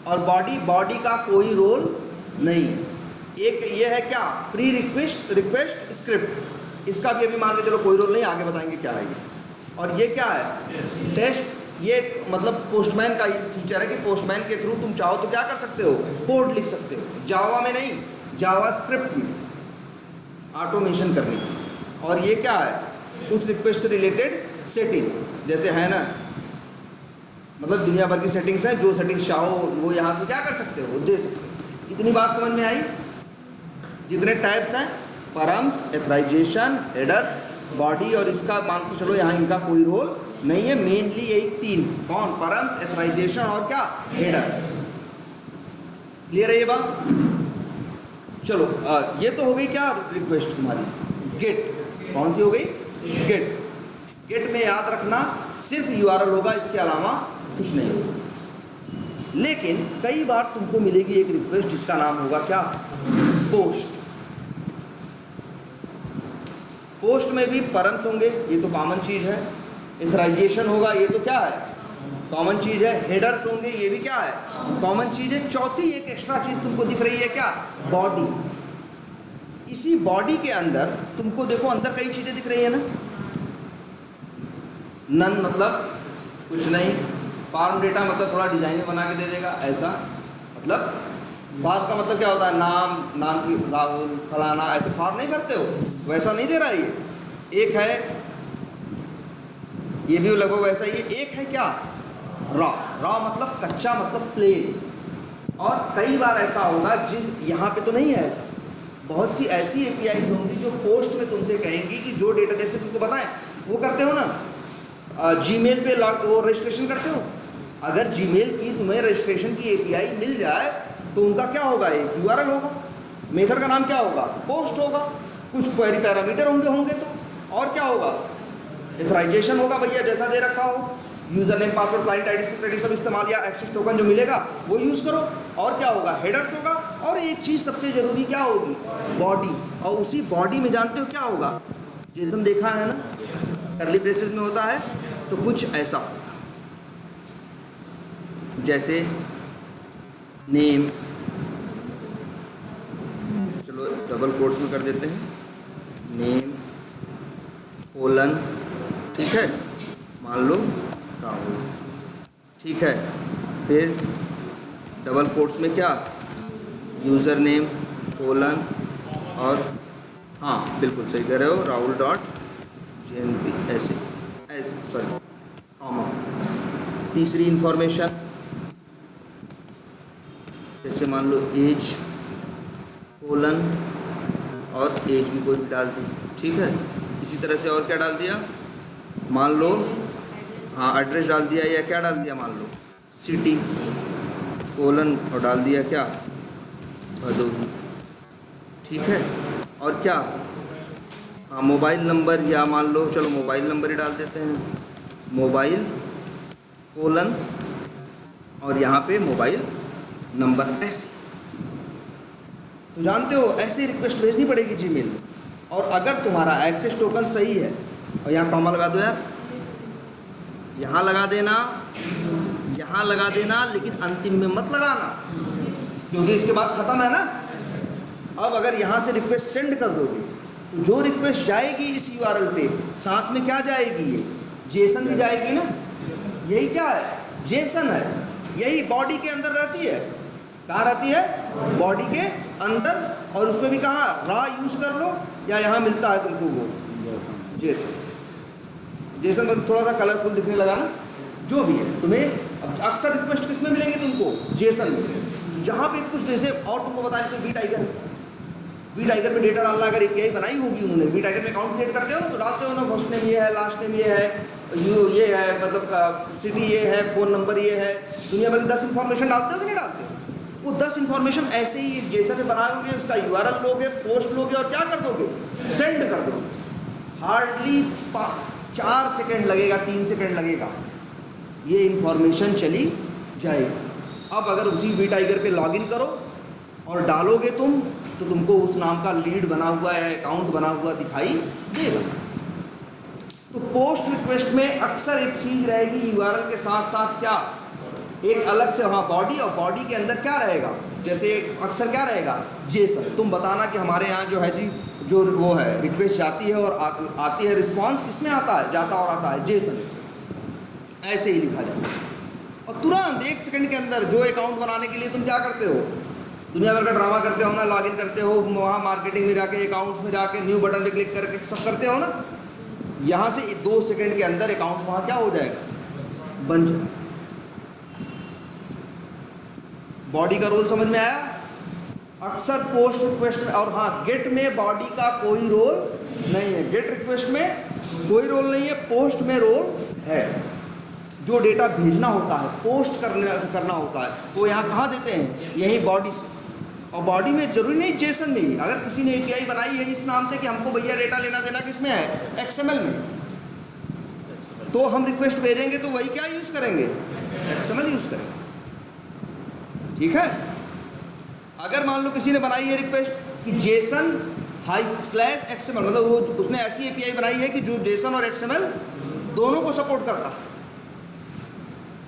A: और बॉडी का कोई रोल नहीं है। एक ये है क्या, प्री रिक्वेस्ट स्क्रिप्ट, इसका भी अभी मान के चलो कोई रोल नहीं, आगे बताएंगे क्या है ये। और ये क्या है, टेस्ट, ये मतलब पोस्टमैन का फीचर है कि पोस्टमैन के थ्रू तुम चाहो तो क्या कर सकते हो, कोड लिख सकते हो, जावा में नहीं, जावा स्क्रिप्ट में ऑटोमेशन करने की। और ये क्या है, उस रिक्वेस्ट से रिलेटेड सेटिंग, जैसे है ना, मतलब दुनिया भर की सेटिंग्स हैं, जो सेटिंग्स चाहो वो यहाँ से क्या कर सकते हो, दे सकते हो। इतनी बात समझ में आई, जितने टाइप्स हैं, परम्स, एथराइजेशन, हेडर्स, बॉडी, और इसका मान के चलो यहाँ इनका कोई रोल नहीं है, मेनली यही तीन, कौन, परम्स, एथराइजेशन और क्या, हेडर्स। क्लियर है ये बात? चलो ये तो हो गई क्या, रिक्वेस्ट तुम्हारी, गेट कौन सी हो गई, गेट। गेट में याद रखना सिर्फ यूआरएल होगा, इसके अलावा कुछ नहीं होगा। लेकिन कई बार तुमको मिलेगी एक रिक्वेस्ट जिसका नाम होगा क्या, पोस्ट। पोस्ट में भी परम्स होंगे, ये तो कॉमन चीज़ है। इथराइजेशन होगा, ये तो क्या है, कॉमन चीज़ है। हेडर्स होंगे, ये भी क्या है, कॉमन चीज़ है। चौथी एक एक्स्ट्रा चीज़ तुमको दिख रही है, क्या, बॉडी। इसी बॉडी के अंदर तुमको देखो अंदर कई चीज़ें दिख रही है ना। नन मतलब कुछ नहीं, फार्म डेटा मतलब थोड़ा डिजाइन बना के दे देगा, ऐसा मतलब। फार्म का मतलब क्या होता है, नाम की राहुल फलाना, ऐसे फार्म नहीं भरते हो, वैसा नहीं दे रहा है ये। एक है, ये भी लगभग वैसा ही है। एक है क्या, रॉ मतलब कच्चा, मतलब प्लेन। और कई बार ऐसा होगा जिस यहाँ पे तो नहीं है ऐसा, बहुत सी ऐसी एपीआई होंगी जो पोस्ट में तुमसे कहेंगी कि जो डेटा, जैसे तुमको बताएं वो करते हो ना, जीमेल पे वो रजिस्ट्रेशन करते हो। अगर जीमेल की तुम्हें रजिस्ट्रेशन की एपीआई मिल जाए तो उनका क्या होगा, एक यूआरएल होगा, मेथड का नाम क्या होगा, पोस्ट होगा, कुछ क्वेरी पैरामीटर होंगे तो, और क्या होगा, इथराइजेशन होगा भैया, जैसा दे रखा हो, user name password client ID security सब इस्तेमाल, या एक्सेस टोकन जो मिलेगा वो यूज़ करो। और क्या होगा, हेडर्स होगा। और एक चीज़ सबसे ज़रूरी क्या होगी, बॉडी। और उसी बॉडी में जानते हो क्या होगा, जेसन देखा है ना, कर्ली ब्रेसेस में होता है, तो कुछ ऐसा जैसे नेम, चलो डबल कोट्स में कर देते हैं, नेम कोलन, ठीक है, मान लो राहुल, ठीक है। फिर डबल कोट्स में क्या, यूज़र नेम कोलन, और हाँ बिल्कुल सही कह रहे हो, राहुल डॉट JNP, ऐसे सॉरी कॉमा। तीसरी इंफॉर्मेशन जैसे मान लो एज कोलन, और एज भी कोई भी डाल दी, ठीक है। इसी तरह से और क्या डाल दिया, मान लो हाँ एड्रेस डाल दिया, या क्या डाल दिया, मान लो सिटी कोलन, और डाल दिया क्या, भदोही, ठीक है। और क्या, हाँ मोबाइल नंबर, या मान लो चलो मोबाइल नंबर ही डाल देते हैं, मोबाइल कोलन, और यहाँ पे मोबाइल नंबर, ऐसे। तो जानते हो ऐसे रिक्वेस्ट भेजनी पड़ेगी जीमेल में। और अगर तुम्हारा एक्सेस टोकन सही है, और यहाँ कॉमा लगा दो यार, यहाँ लगा देना, यहाँ लगा देना, लेकिन अंतिम में मत लगाना, क्योंकि इसके बाद ख़त्म है ना। अब अगर यहाँ से रिक्वेस्ट सेंड कर दोगे तो जो रिक्वेस्ट जाएगी इस यूआरएल पे, साथ में क्या जाएगी, ये जेसन भी जाएगी ना। यही क्या है, जेसन है, यही बॉडी के अंदर रहती है। कहाँ रहती है, बॉडी के अंदर। और उसमें भी कहाँ, रा यूज़ कर लो, या यहाँ मिलता है तुमको वो जेसन। जेसन मतलब थोड़ा सा कलरफुल दिखने लगा ना, जो भी है। तुम्हें अब अक्सर रिक्वेस्ट किस में मिलेंगे तुमको, जेसन में। जहाँ पे कुछ जैसे और तुमको बताया, जैसे वी टाइगर, वी टाइगर पे डेटा डालना, अगर एपीआई बनाई होगी उन्होंने, वी टाइगर में अकाउंट क्रिएट करते हो ना, तो डालते हो ना, फर्स्ट नेम ये है, लास्ट नेम ये है, ये है, मतलब सिटी ये है, फ़ोन नंबर ये है, दुनिया भर की 10 इन्फॉर्मेशन डालते हो कि नहीं डालते हो। वो 10 इन्फॉर्मेशन ऐसे ही जेसन में बनाओगे, उसका यूआरएल लोगे, पोस्ट लोगे, और क्या कर दोगे, सेंड कर दोगे। हार्डली 4 सेकेंड लगेगा, 3 सेकेंड लगेगा, ये इन्फॉर्मेशन चली जाएगी। अब अगर उसी वी टाइगर पे लॉगिन करो और डालोगे तुम, तो तुमको उस नाम का लीड बना हुआ या अकाउंट बना हुआ दिखाई देगा। तो पोस्ट रिक्वेस्ट में अक्सर एक चीज़ रहेगी, यूआरएल के साथ साथ क्या, एक अलग से वहाँ बॉडी, और बॉडी के अंदर क्या रहेगा, जैसे अक्सर क्या रहेगा, जेसन। तुम बताना कि हमारे यहाँ जो है जी, जो वो है रिक्वेस्ट जाती है और आती है, रिस्पॉन्स किसमें आता है, जाता और आता है जेसन, ऐसे ही लिखा जाता है। और तुरंत 1 सेकंड के अंदर जो अकाउंट बनाने के लिए तुम क्या करते हो, दुनिया भर का ड्रामा करते हो ना, लॉगिन करते हो, वहाँ मार्केटिंग में जाके, अकाउंट्स में जाके, न्यू बटन पे क्लिक करके सब करते हो ना, यहाँ से 2 सेकंड के अंदर अकाउंट वहाँ क्या हो जाएगा, बन जाएगा। बॉडी का रोल समझ में आया। अक्सर पोस्ट रिक्वेस्ट में, और हाँ गेट में बॉडी का कोई रोल नहीं है, गेट रिक्वेस्ट में कोई रोल नहीं है, पोस्ट में रोल है। जो डेटा भेजना होता है, पोस्ट करना होता है, वो यहाँ कहाँ देते हैं, यही बॉडी से। और बॉडी में जरूरी नहीं जेसन में ही, अगर किसी ने एपीआई बनाई है इस नाम से कि हमको भैया डेटा लेना देना किस में है, एक्सएमएल में, तो हम रिक्वेस्ट भेजेंगे तो वही क्या यूज़ करेंगे, एक्सएमएल यूज़ करेंगे, ठीक है। अगर मान लो किसी ने बनाई है रिक्वेस्ट कि जेसन हाई स्लैश XML, मतलब वो उसने ऐसी API बनाई है कि जो JSON और XML दोनों को सपोर्ट करता है।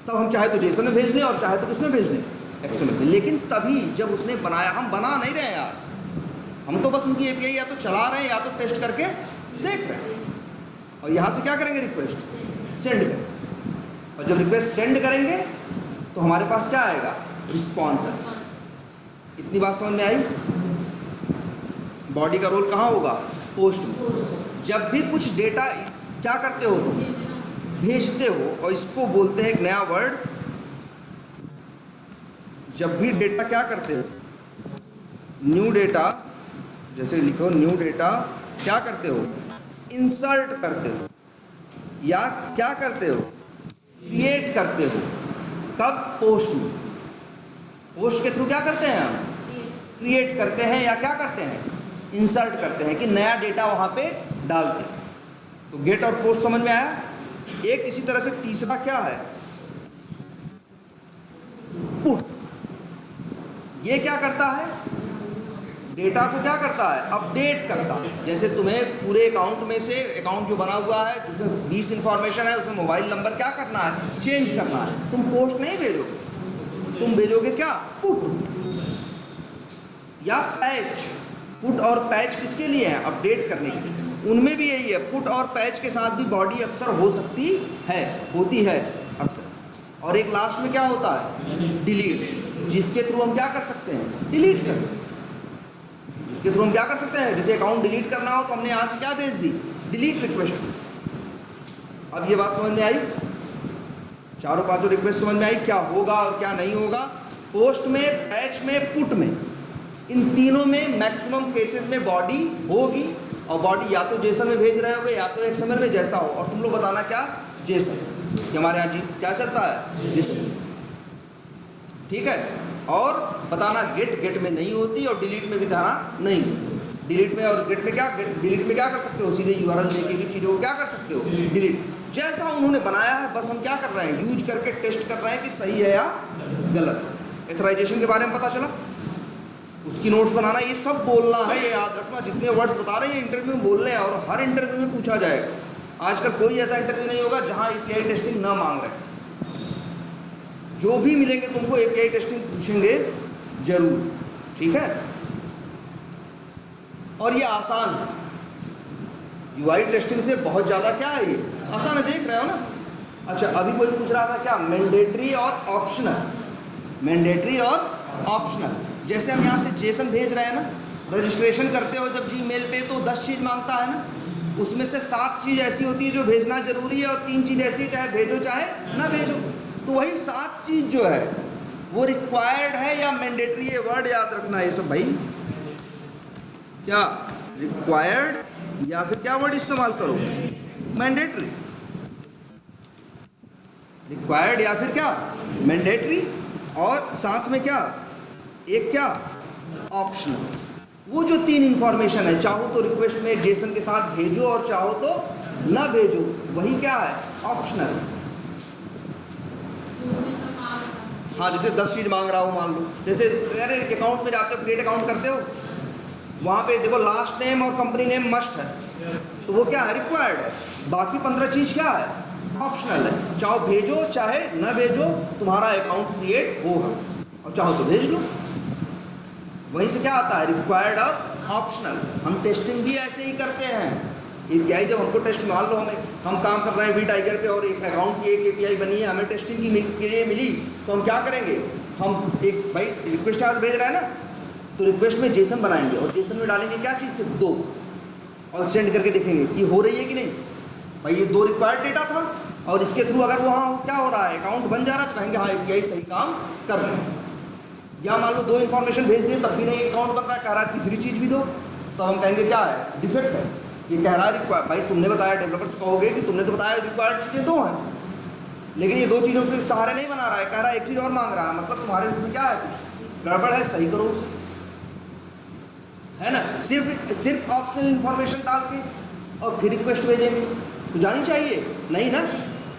A: तब हम चाहे तो JSON में भेज लें और चाहे तो किसमें भेज लें, XML में। लेकिन तभी जब उसने बनाया, हम बना नहीं रहे हैं यार, हम तो बस उनकी API या तो चला रहे हैं या तो टेस्ट करके देख रहे हैं। और यहाँ से क्या करेंगे, रिक्वेस्ट सेंड करें, और जब रिक्वेस्ट सेंड करेंगे तो हमारे पास क्या आएगा, रिस्पॉन्स है। इतनी बात समझ में आई। बॉडी का रोल कहाँ होगा, पोस्ट में। जब भी कुछ डेटा क्या करते हो तुम, भेजते हो, और इसको बोलते हैं एक नया वर्ड, जब भी डेटा क्या करते हो, न्यू डेटा, जैसे लिखो न्यू डेटा, क्या करते हो, इंसर्ट करते हो, या क्या करते हो, क्रिएट करते हो। कब, पोस्ट में। पोस्ट के थ्रू क्या करते हैं हम, क्रिएट करते हैं या क्या करते हैं, इंसर्ट करते हैं, कि नया डेटा वहाँ पे डालते हैं। तो गेट और पोस्ट समझ में आया। एक इसी तरह से तीसरा क्या है, पुट। ये क्या करता है, डेटा को क्या करता है, अपडेट करता है। जैसे तुम्हें पूरे अकाउंट में से, अकाउंट जो बना हुआ है जिसमें 20 इंफॉर्मेशन है, उसमें मोबाइल नंबर क्या करना है, चेंज करना है। तुम पोस्ट नहीं भेजोगे, तुम भेजोगे क्या, पुट या पैच। पुट और पैच किसके लिए हैं, अपडेट करने के लिए। उनमें भी यही है, पुट और पैच के साथ भी बॉडी अक्सर हो सकती है, होती है अक्सर। और एक लास्ट में क्या होता है, डिलीट, जिसके थ्रू हम क्या कर सकते हैं, डिलीट कर सकते हैं। जिसके थ्रू हम क्या कर सकते हैं, जैसे अकाउंट डिलीट करना हो तो हमने यहाँ से क्या भेज दी, डिलीट रिक्वेस्ट भेज दी। अब ये बात समझ में आई, चारों पांचों रिक्वेस्ट समझ में आई, क्या होगा और क्या नहीं होगा। पोस्ट में, पैच में, पुट में, इन तीनों में मैक्सिमम केसेस में बॉडी होगी। और बॉडी या तो जेसन में भेज रहे होगे या तो XML में, जैसा हो। और तुम लोग बताना क्या, जेसन, कि हमारे यहाँ जी क्या चलता है, जेसन, ठीक है। और बताना गेट में नहीं होती, और डिलीट में भी कहना नहीं। डिलीट में और गेट में क्या, डिलीट में क्या कर सकते हो, सीधे URL देके भी चीज़ों को क्या कर सकते हो, डिलीट। जैसा उन्होंने बनाया है बस हम क्या कर रहे हैं, यूज करके टेस्ट कर रहे हैं कि सही है या गलत है। एथराइजेशन के बारे में पता चला, उसकी नोट्स बनाना, ये सब बोलना है, ये याद रखना। जितने वर्ड्स बता रहे हैं इंटरव्यू में बोल रहे हैं, और हर इंटरव्यू में पूछा जाएगा। आजकल कोई ऐसा इंटरव्यू नहीं होगा जहां API टेस्टिंग ना मांग रहे हैं। जो भी मिलेंगे तुमको API टेस्टिंग पूछेंगे जरूर, ठीक है। और ये आसान है, UI टेस्टिंग से बहुत ज़्यादा क्या है, ये आसान है, देख रहे हो ना। अच्छा, अभी कोई पूछ रहा था क्या, मैंडेटरी और ऑप्शनल। मैंडेटरी और ऑप्शनल, जैसे हम यहाँ से जेसन भेज रहे हैं ना, रजिस्ट्रेशन करते हो जब Gmail पे तो 10 चीज़ मांगता है ना, उसमें से 7 चीज़ ऐसी होती है जो भेजना जरूरी है, और 3 चीज़ ऐसी, चाहे भेजो चाहे ना भेजो। तो वही 7 चीज़ जो है वो रिक्वायर्ड है या मैंडेटरी है, वर्ड याद रखना है ये सब भाई। क्या रिक्वायर्ड या फिर क्या वर्ड इस्तेमाल करो, मैंडेटरी। रिक्वायर्ड या फिर क्या, मैंडेटरी, और साथ में क्या, एक क्या, ऑप्शनल। वो जो 3 इंफॉर्मेशन है, चाहो तो रिक्वेस्ट में जेसन के साथ भेजो और चाहो तो ना भेजो, वही क्या है, ऑप्शनल। हाँ, जैसे 10 चीज़ मांग रहा हो मान लो, जैसे अरे अकाउंट में जाते हो, क्रिएट अकाउंट करते हो, वहाँ पे देखो लास्ट नेम और कंपनी नेम मस्ट है, तो वो क्या है, रिक्वायर्ड है। बाकी 15 चीज़ क्या है, ऑप्शनल है। चाहो भेजो चाहे ना भेजो, तुम्हारा अकाउंट क्रिएट होगा, और चाहो तो भेज लो। वहीं से क्या आता है, रिक्वायर्ड और ऑप्शनल। हम टेस्टिंग भी ऐसे ही करते हैं। API जब हमको टेस्ट, मान लो हम काम कर रहे हैं VTiger पे, और एक अकाउंट की एक API बनी है, हमें टेस्टिंग के लिए मिली, तो हम क्या करेंगे, हम एक भाई रिक्वेस्ट आज भेज रहा है ना, तो रिक्वेस्ट में जेसन बनाएंगे, और जेसन में डालेंगे क्या चीज़, सिर्फ 2, और सेंड करके देखेंगे कि हो रही है कि नहीं। भाई ये 2 रिक्वायर्ड डेटा था, और इसके थ्रू अगर वहाँ क्या हो रहा है, अकाउंट बन जा रहा है, तो कहेंगे हाँ API सही काम कर रहे हैं। या मान लो 2 इन्फॉर्मेशन भेज दिए तब भी नहीं अकाउंट बन रहा है, कह रहा है तीसरी चीज़ भी दो, तो हम कहेंगे क्या है, डिफेक्ट है। ये कह रहा है रिक्वायर्ड, भाई तुमने बताया, डेवलपर्स कहोगे कि तुमने तो बताया रिक्वायर्ड चीज़ें 2 हैं, लेकिन ये 2 चीज़ों से सहारे नहीं बना रहा है, कह रहा है एक चीज़ और मांग रहा है, मतलब तुम्हारे उसमें क्या है, कुछ गड़बड़ है, सही करो उसे, है ना। सिर्फ ऑप्शनल इन्फॉर्मेशन डाल के और फिर रिक्वेस्ट भेजेंगे तो जानी चाहिए नहीं ना।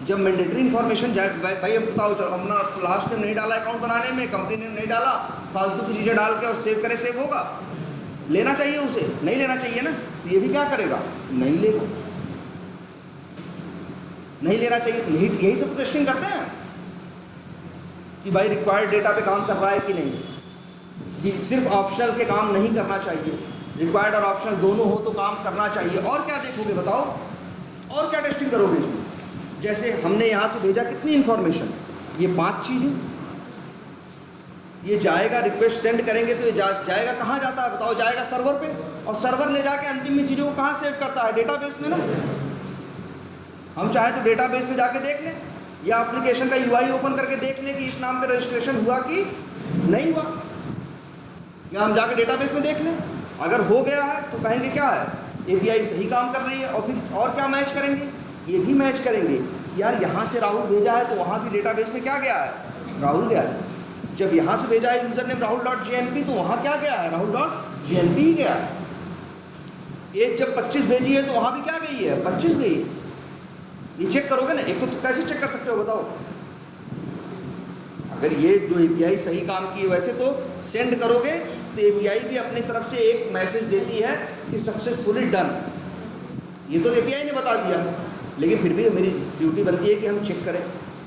A: जब मैंडेटरी इन्फॉर्मेशन जाए, भाई हम बताओ, चलो हमने लास्ट टाइम नहीं डाला अकाउंट बनाने में, कंपनी ने नहीं डाला, फालतू की चीज़ें डाल के और सेव करे, सेव होगा। लेना चाहिए उसे, नहीं लेना चाहिए ना, तो ये भी क्या करेगा, नहीं लेगा, नहीं लेना चाहिए। तो यही सब टेस्टिंग करते हैं कि भाई रिक्वायर्ड डेटा पे काम कर रहा है कि नहीं, कि सिर्फ ऑप्शनल के काम नहीं करना चाहिए, रिक्वायर्ड और ऑप्शनल दोनों हो तो काम करना चाहिए। और क्या देखोगे बताओ, और क्या टेस्टिंग करोगे इसमें? जैसे हमने यहाँ से भेजा कितनी इन्फॉर्मेशन, ये 5 चीज़ें, ये जाएगा, रिक्वेस्ट सेंड करेंगे तो ये जाएगा कहाँ जाता है बताओ, जाएगा सर्वर पे, और सर्वर ले जाके अंतिम में चीज़ों को कहाँ सेव करता है, डेटाबेस में ना। हम चाहे तो डेटाबेस में जाके देख लें, या एप्लीकेशन का यूआई ओपन करके देख लें कि इस नाम पे रजिस्ट्रेशन हुआ कि नहीं हुआ, या हम जाके डेटाबेस में देख लें। अगर हो गया है तो कहेंगे क्या है, एपीआई सही काम कर रही है। और फिर और क्या मैच करेंगे, ये भी मैच करेंगे, यार यहाँ से राहुल भेजा है तो वहाँ भी डेटाबेस में क्या गया है, राहुल गया है। जब यहाँ से भेजा है यूज़र नेम rahul.jnp तो वहाँ क्या गया है, rahul.jnp ही गया है। एक जब 25 भेजी है तो वहाँ भी क्या गई है, 25 गई है। ये चेक करोगे ना, एक तो कैसे चेक कर सकते हो बताओ, अगर ये जो एपीआई सही काम की है, वैसे तो सेंड करोगे तो एपीआई भी अपनी तरफ से एक मैसेज देती है कि सक्सेसफुली डन, ये तो एपीआई ने बता दिया, लेकिन फिर भी मेरी ड्यूटी बनती है कि हम चेक करें।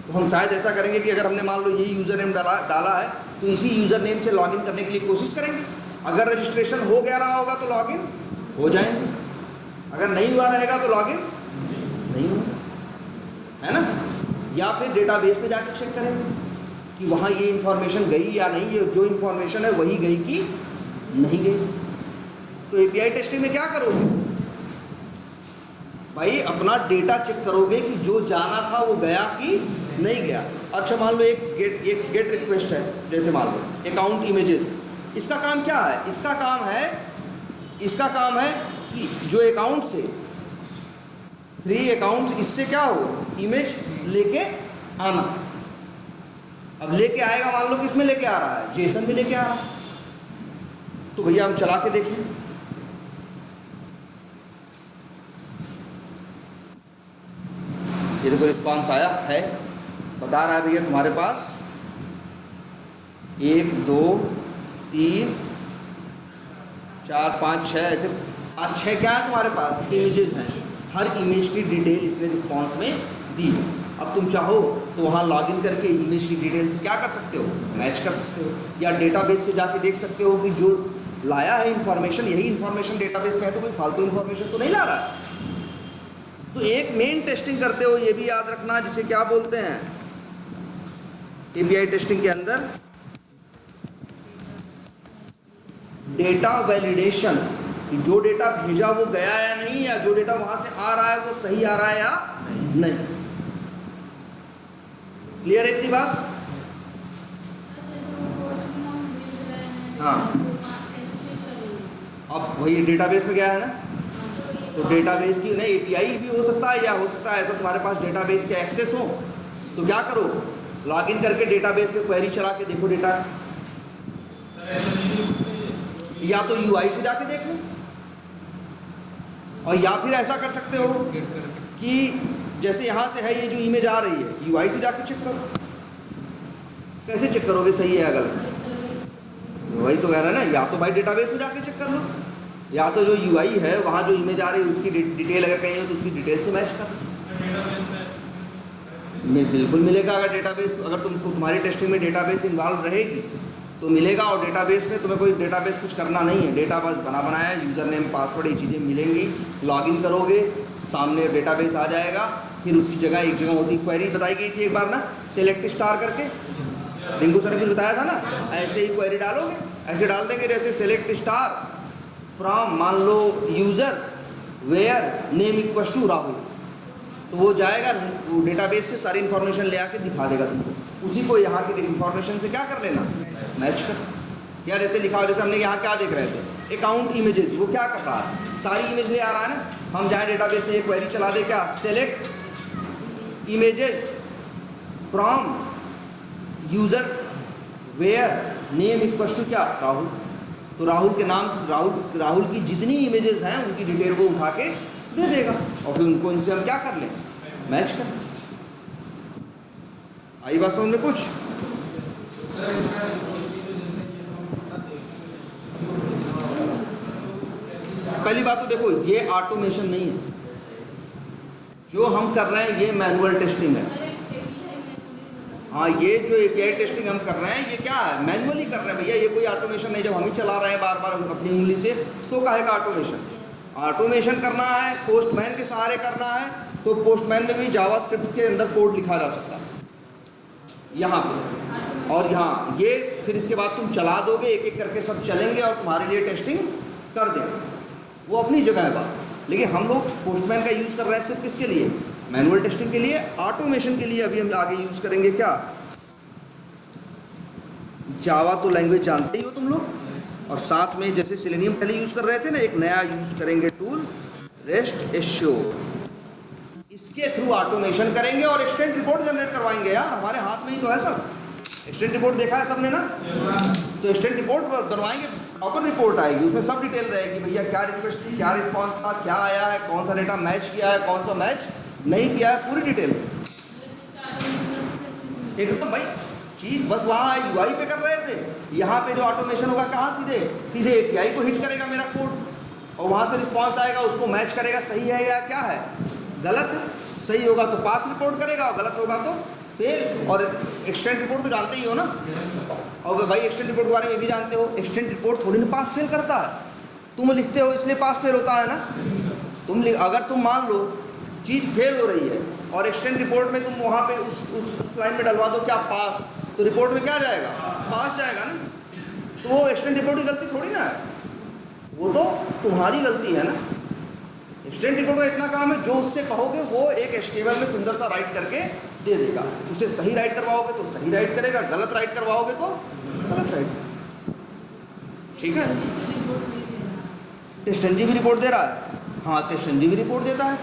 A: तो हम शायद ऐसा करेंगे कि अगर हमने मान लो ये यूज़र नेम डाला है तो इसी यूज़र नेम से लॉगिन करने के लिए कोशिश करेंगे। अगर रजिस्ट्रेशन हो गया रहा होगा तो लॉगिन हो जाएंगे, अगर नहीं हुआ रहेगा तो लॉगिन नहीं होगा, है ना। या फिर डेटाबेस में जाके चेक करेंगे कि वहाँ ये इन्फॉर्मेशन गई या नहीं, ये जो इन्फॉर्मेशन है वही गई कि नहीं गई। तो एपीआई टेस्टिंग में क्या करोगे भाई, अपना डेटा चेक करोगे कि जो जाना था वो गया कि नहीं गया। अच्छा मान लो एक गेट रिक्वेस्ट है, जैसे मान लो अकाउंट इमेजेस, इसका काम क्या है, इसका काम है कि जो अकाउंट से फ्री अकाउंट, इससे क्या हो, इमेज लेके आना। अब लेके आएगा, मान लो किस में लेके आ रहा है, जेसन में लेके आ रहा है। तो भैया हम चला के देखें, ये देखो रिस्पांस आया है, बता रहा है भैया तुम्हारे पास 1 2 3 4 5 6 ऐसे 5 6 क्या है तुम्हारे पास, इमेजेस हैं। हर इमेज की डिटेल इसने रिस्पांस में दी। अब तुम चाहो तो वहाँ लॉगिन करके इमेज की डिटेल से क्या कर सकते हो, मैच कर सकते हो, या डेटाबेस से जाके देख सकते हो कि जो लाया है इन्फॉर्मेशन, यही इन्फॉर्मेशन डेटाबेस में है, तो कोई फालतू इन्फॉर्मेशन तो नहीं ला रहा है। तो एक मेन टेस्टिंग करते हो, ये भी याद रखना, जिसे क्या बोलते हैं एपीआई टेस्टिंग के अंदर डेटा वैलिडेशन, कि जो डेटा भेजा वो गया या नहीं, या जो डेटा वहां से आ रहा है वो सही आ रहा है या नहीं। क्लियर है इतनी बात? हाँ, अब वही डेटाबेस में गया है ना, तो डेटाबेस की नहीं, एपीआई भी हो सकता है, या हो सकता है ऐसा तुम्हारे पास डेटाबेस के एक्सेस हो, तो क्या करो, लॉगिन करके डेटाबेस में क्वेरी चला के देखो डेटा, या तो यूआई से जाके देख लो, और या फिर ऐसा कर सकते हो कि जैसे यहाँ से है ये जो इमेज आ रही है, यूआई से जाके चेक करो। कैसे चेक करोगे सही है गलत? वही तो कह रहा है ना, या तो भाई डेटाबेस में जाके चेक कर लो, या तो जो यूआई है वहाँ जो इमेज आ रही है उसकी डिटेल अगर कहीं हो तो उसकी डिटेल से मैच कर बिल्कुल मिलेगा। अगर डेटाबेस, अगर तुम्हारी टेस्टिंग में डेटाबेस इन्वॉल्व रहेगी तो मिलेगा। और डेटाबेस में तुम्हें कोई डेटाबेस कुछ करना नहीं है, डेटा बस बना बनाया, यूज़र नेम पासवर्ड ये चीज़ें मिलेंगी, लॉगिन करोगे सामने डेटाबेस आ जाएगा। फिर उसकी जगह एक जगह होती, क्वेरी बताई गई थी एक बार ना, सेलेक्ट स्टार करके, रिंकू सर ने कुछ बताया था ना, ऐसे ही क्वेरी डालोगे, ऐसे डाल देंगे जैसे सेलेक्ट स्टार फ्रॉम मान लो user where name equals to Rahul, तो वो जाएगा, वो डेटाबेस से सारी इन्फॉर्मेशन ले आके दिखा देगा तुमको। उसी को यहाँ की इन्फॉर्मेशन से क्या कर लेना, मैच कर। यार ऐसे लिखा हो, जैसे हमने यहाँ क्या देख रहे थे, अकाउंट इमेजेस, वो क्या कर रहा है, सारी इमेज ले आ रहा है ना। हम जाए डेटाबेस में एक क्वेरी चला दे, क्या, select images from user where name equals to क्या, राहुल। तो राहुल के नाम, राहुल की जितनी इमेजेस हैं उनकी डिटेल को उठा के दे देगा, और फिर उनको इनसे हम क्या कर लें, मैच कर लें। आई बात समझ में कुछ? पहली बात तो देखो ये ऑटोमेशन नहीं है, जो हम कर रहे हैं ये मैनुअल टेस्टिंग है। हाँ, ये जो एपीआई टेस्टिंग हम कर रहे हैं ये क्या है, मैनुअली कर रहे हैं भैया, ये कोई ऑटोमेशन नहीं। जब हम ही चला रहे हैं बार बार अपनी उंगली से तो काहे का ऑटोमेशन। ऑटोमेशन करना है पोस्टमैन के सहारे करना है, तो पोस्टमैन में भी जावास्क्रिप्ट के अंदर कोड लिखा जा सकता है यहाँ पे, और यहाँ ये फिर इसके बाद तुम चला दोगे, एक एक करके सब चलेंगे और तुम्हारे लिए टेस्टिंग कर देंगे, वो अपनी जगह है बात। लेकिन हम लोग पोस्टमैन का यूज़ कर रहे हैं सिर्फ किसके लिए, मैनुअल टेस्टिंग के लिए, ऑटोमेशन के लिए अभी हम आगे यूज़ करेंगे क्या, जावा तो लैंग्वेज जानते ही हो तुम लोग, और साथ में जैसे सेलेनियम पहले यूज़ कर रहे थे ना, एक नया यूज़ करेंगे टूल रेस्ट एश्योर, इसके थ्रू ऑटोमेशन करेंगे और एक्सटेंट रिपोर्ट जनरेट करवाएंगे। यार हमारे हाथ में ही तो है सब, एक्सटेंट रिपोर्ट देखा है सबने ना, तो एक्सटेंट रिपोर्ट बनवाएंगे, प्रॉपर रिपोर्ट आएगी, उसमें सब डिटेल रहेगी भैया क्या रिक्वेस्ट थी, क्या रिस्पांस था, क्या आया है, कौन सा डेटा मैच किया है, कौन सा मैच नहीं किया है, पूरी डिटेल एकदम भाई चीज़। बस वहाँ यूआई पे कर रहे थे, यहाँ पे जो ऑटोमेशन होगा कहाँ, सीधे सीधे एपीआई को हिट करेगा मेरा कोड, और वहाँ से रिस्पांस आएगा, उसको मैच करेगा सही है या क्या है, गलत है, सही होगा तो पास रिपोर्ट करेगा और गलत होगा तो फेल। और एक्सटेंट रिपोर्ट तो जानते ही हो ना, और भाई एक्सटेंट रिपोर्ट के बारे में भी जानते हो, एक्सटेंट रिपोर्ट थोड़ी ना पास फेल करता है, तुम लिखते हो इसलिए पास फेल होता है ना। अगर तुम मान लो चीज़ फेल हो रही है और एक्सटेंट रिपोर्ट में तुम वहाँ पे उस लाइन में डलवा दो क्या पास, तो रिपोर्ट में क्या जाएगा, पास जाएगा ना, तो वो एक्सटेंट रिपोर्ट की गलती थोड़ी ना है, वो तो तुम्हारी गलती है ना। एक्सटेंट रिपोर्ट का इतना काम है, जो उससे कहोगे वो एक एचटीएमएल में सुंदर सा राइट करके दे देगा, उसे सही राइट करवाओगे तो सही राइट करेगा, गलत राइट करवाओगे तो गलत राइट। ठीक है, टेस्ट एनजी भी रिपोर्ट दे रहा है, हाँ टेस्ट एनजी भी रिपोर्ट देता है,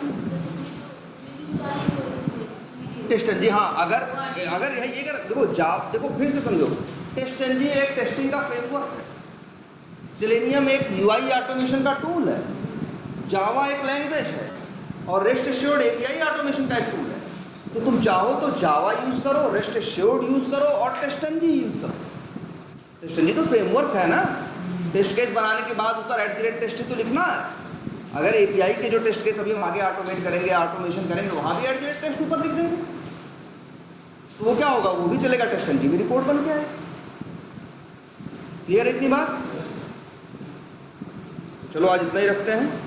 A: टेस्ट एनजी, हाँ अगर यही देखो देखो फिर से समझो, टेस्ट एनजी एक टेस्टिंग का फ्रेमवर्क है, सेलेनियम एक यूआई ऑटोमेशन का टूल है, जावा एक लैंग्वेज है, और रेस्ट एश्योर्ड एपीआई ऑटोमेशन का एक टूल है। तो तुम चाहो तो जावा यूज़ करो, रेस्ट एश्योर्ड यूज़ करो और टेस्ट एनजी यूज़ करो। टेस्ट एनजी तो फ्रेमवर्क है ना, टेस्ट केस बनाने के बाद ऊपर @टेस्ट तो लिखना है। अगर एपीआई के जो टेस्ट केस अभी हम आगे ऑटोमेट करेंगे, ऑटोमेशन करेंगे, वहाँ भी @टेस्ट ऊपर लिख देंगे, तो वो क्या होगा, वो भी चलेगा, टेस्ट एनजी भी रिपोर्ट बन के आएगी। क्लियर है इतनी बात? चलो आज इतना ही रखते हैं।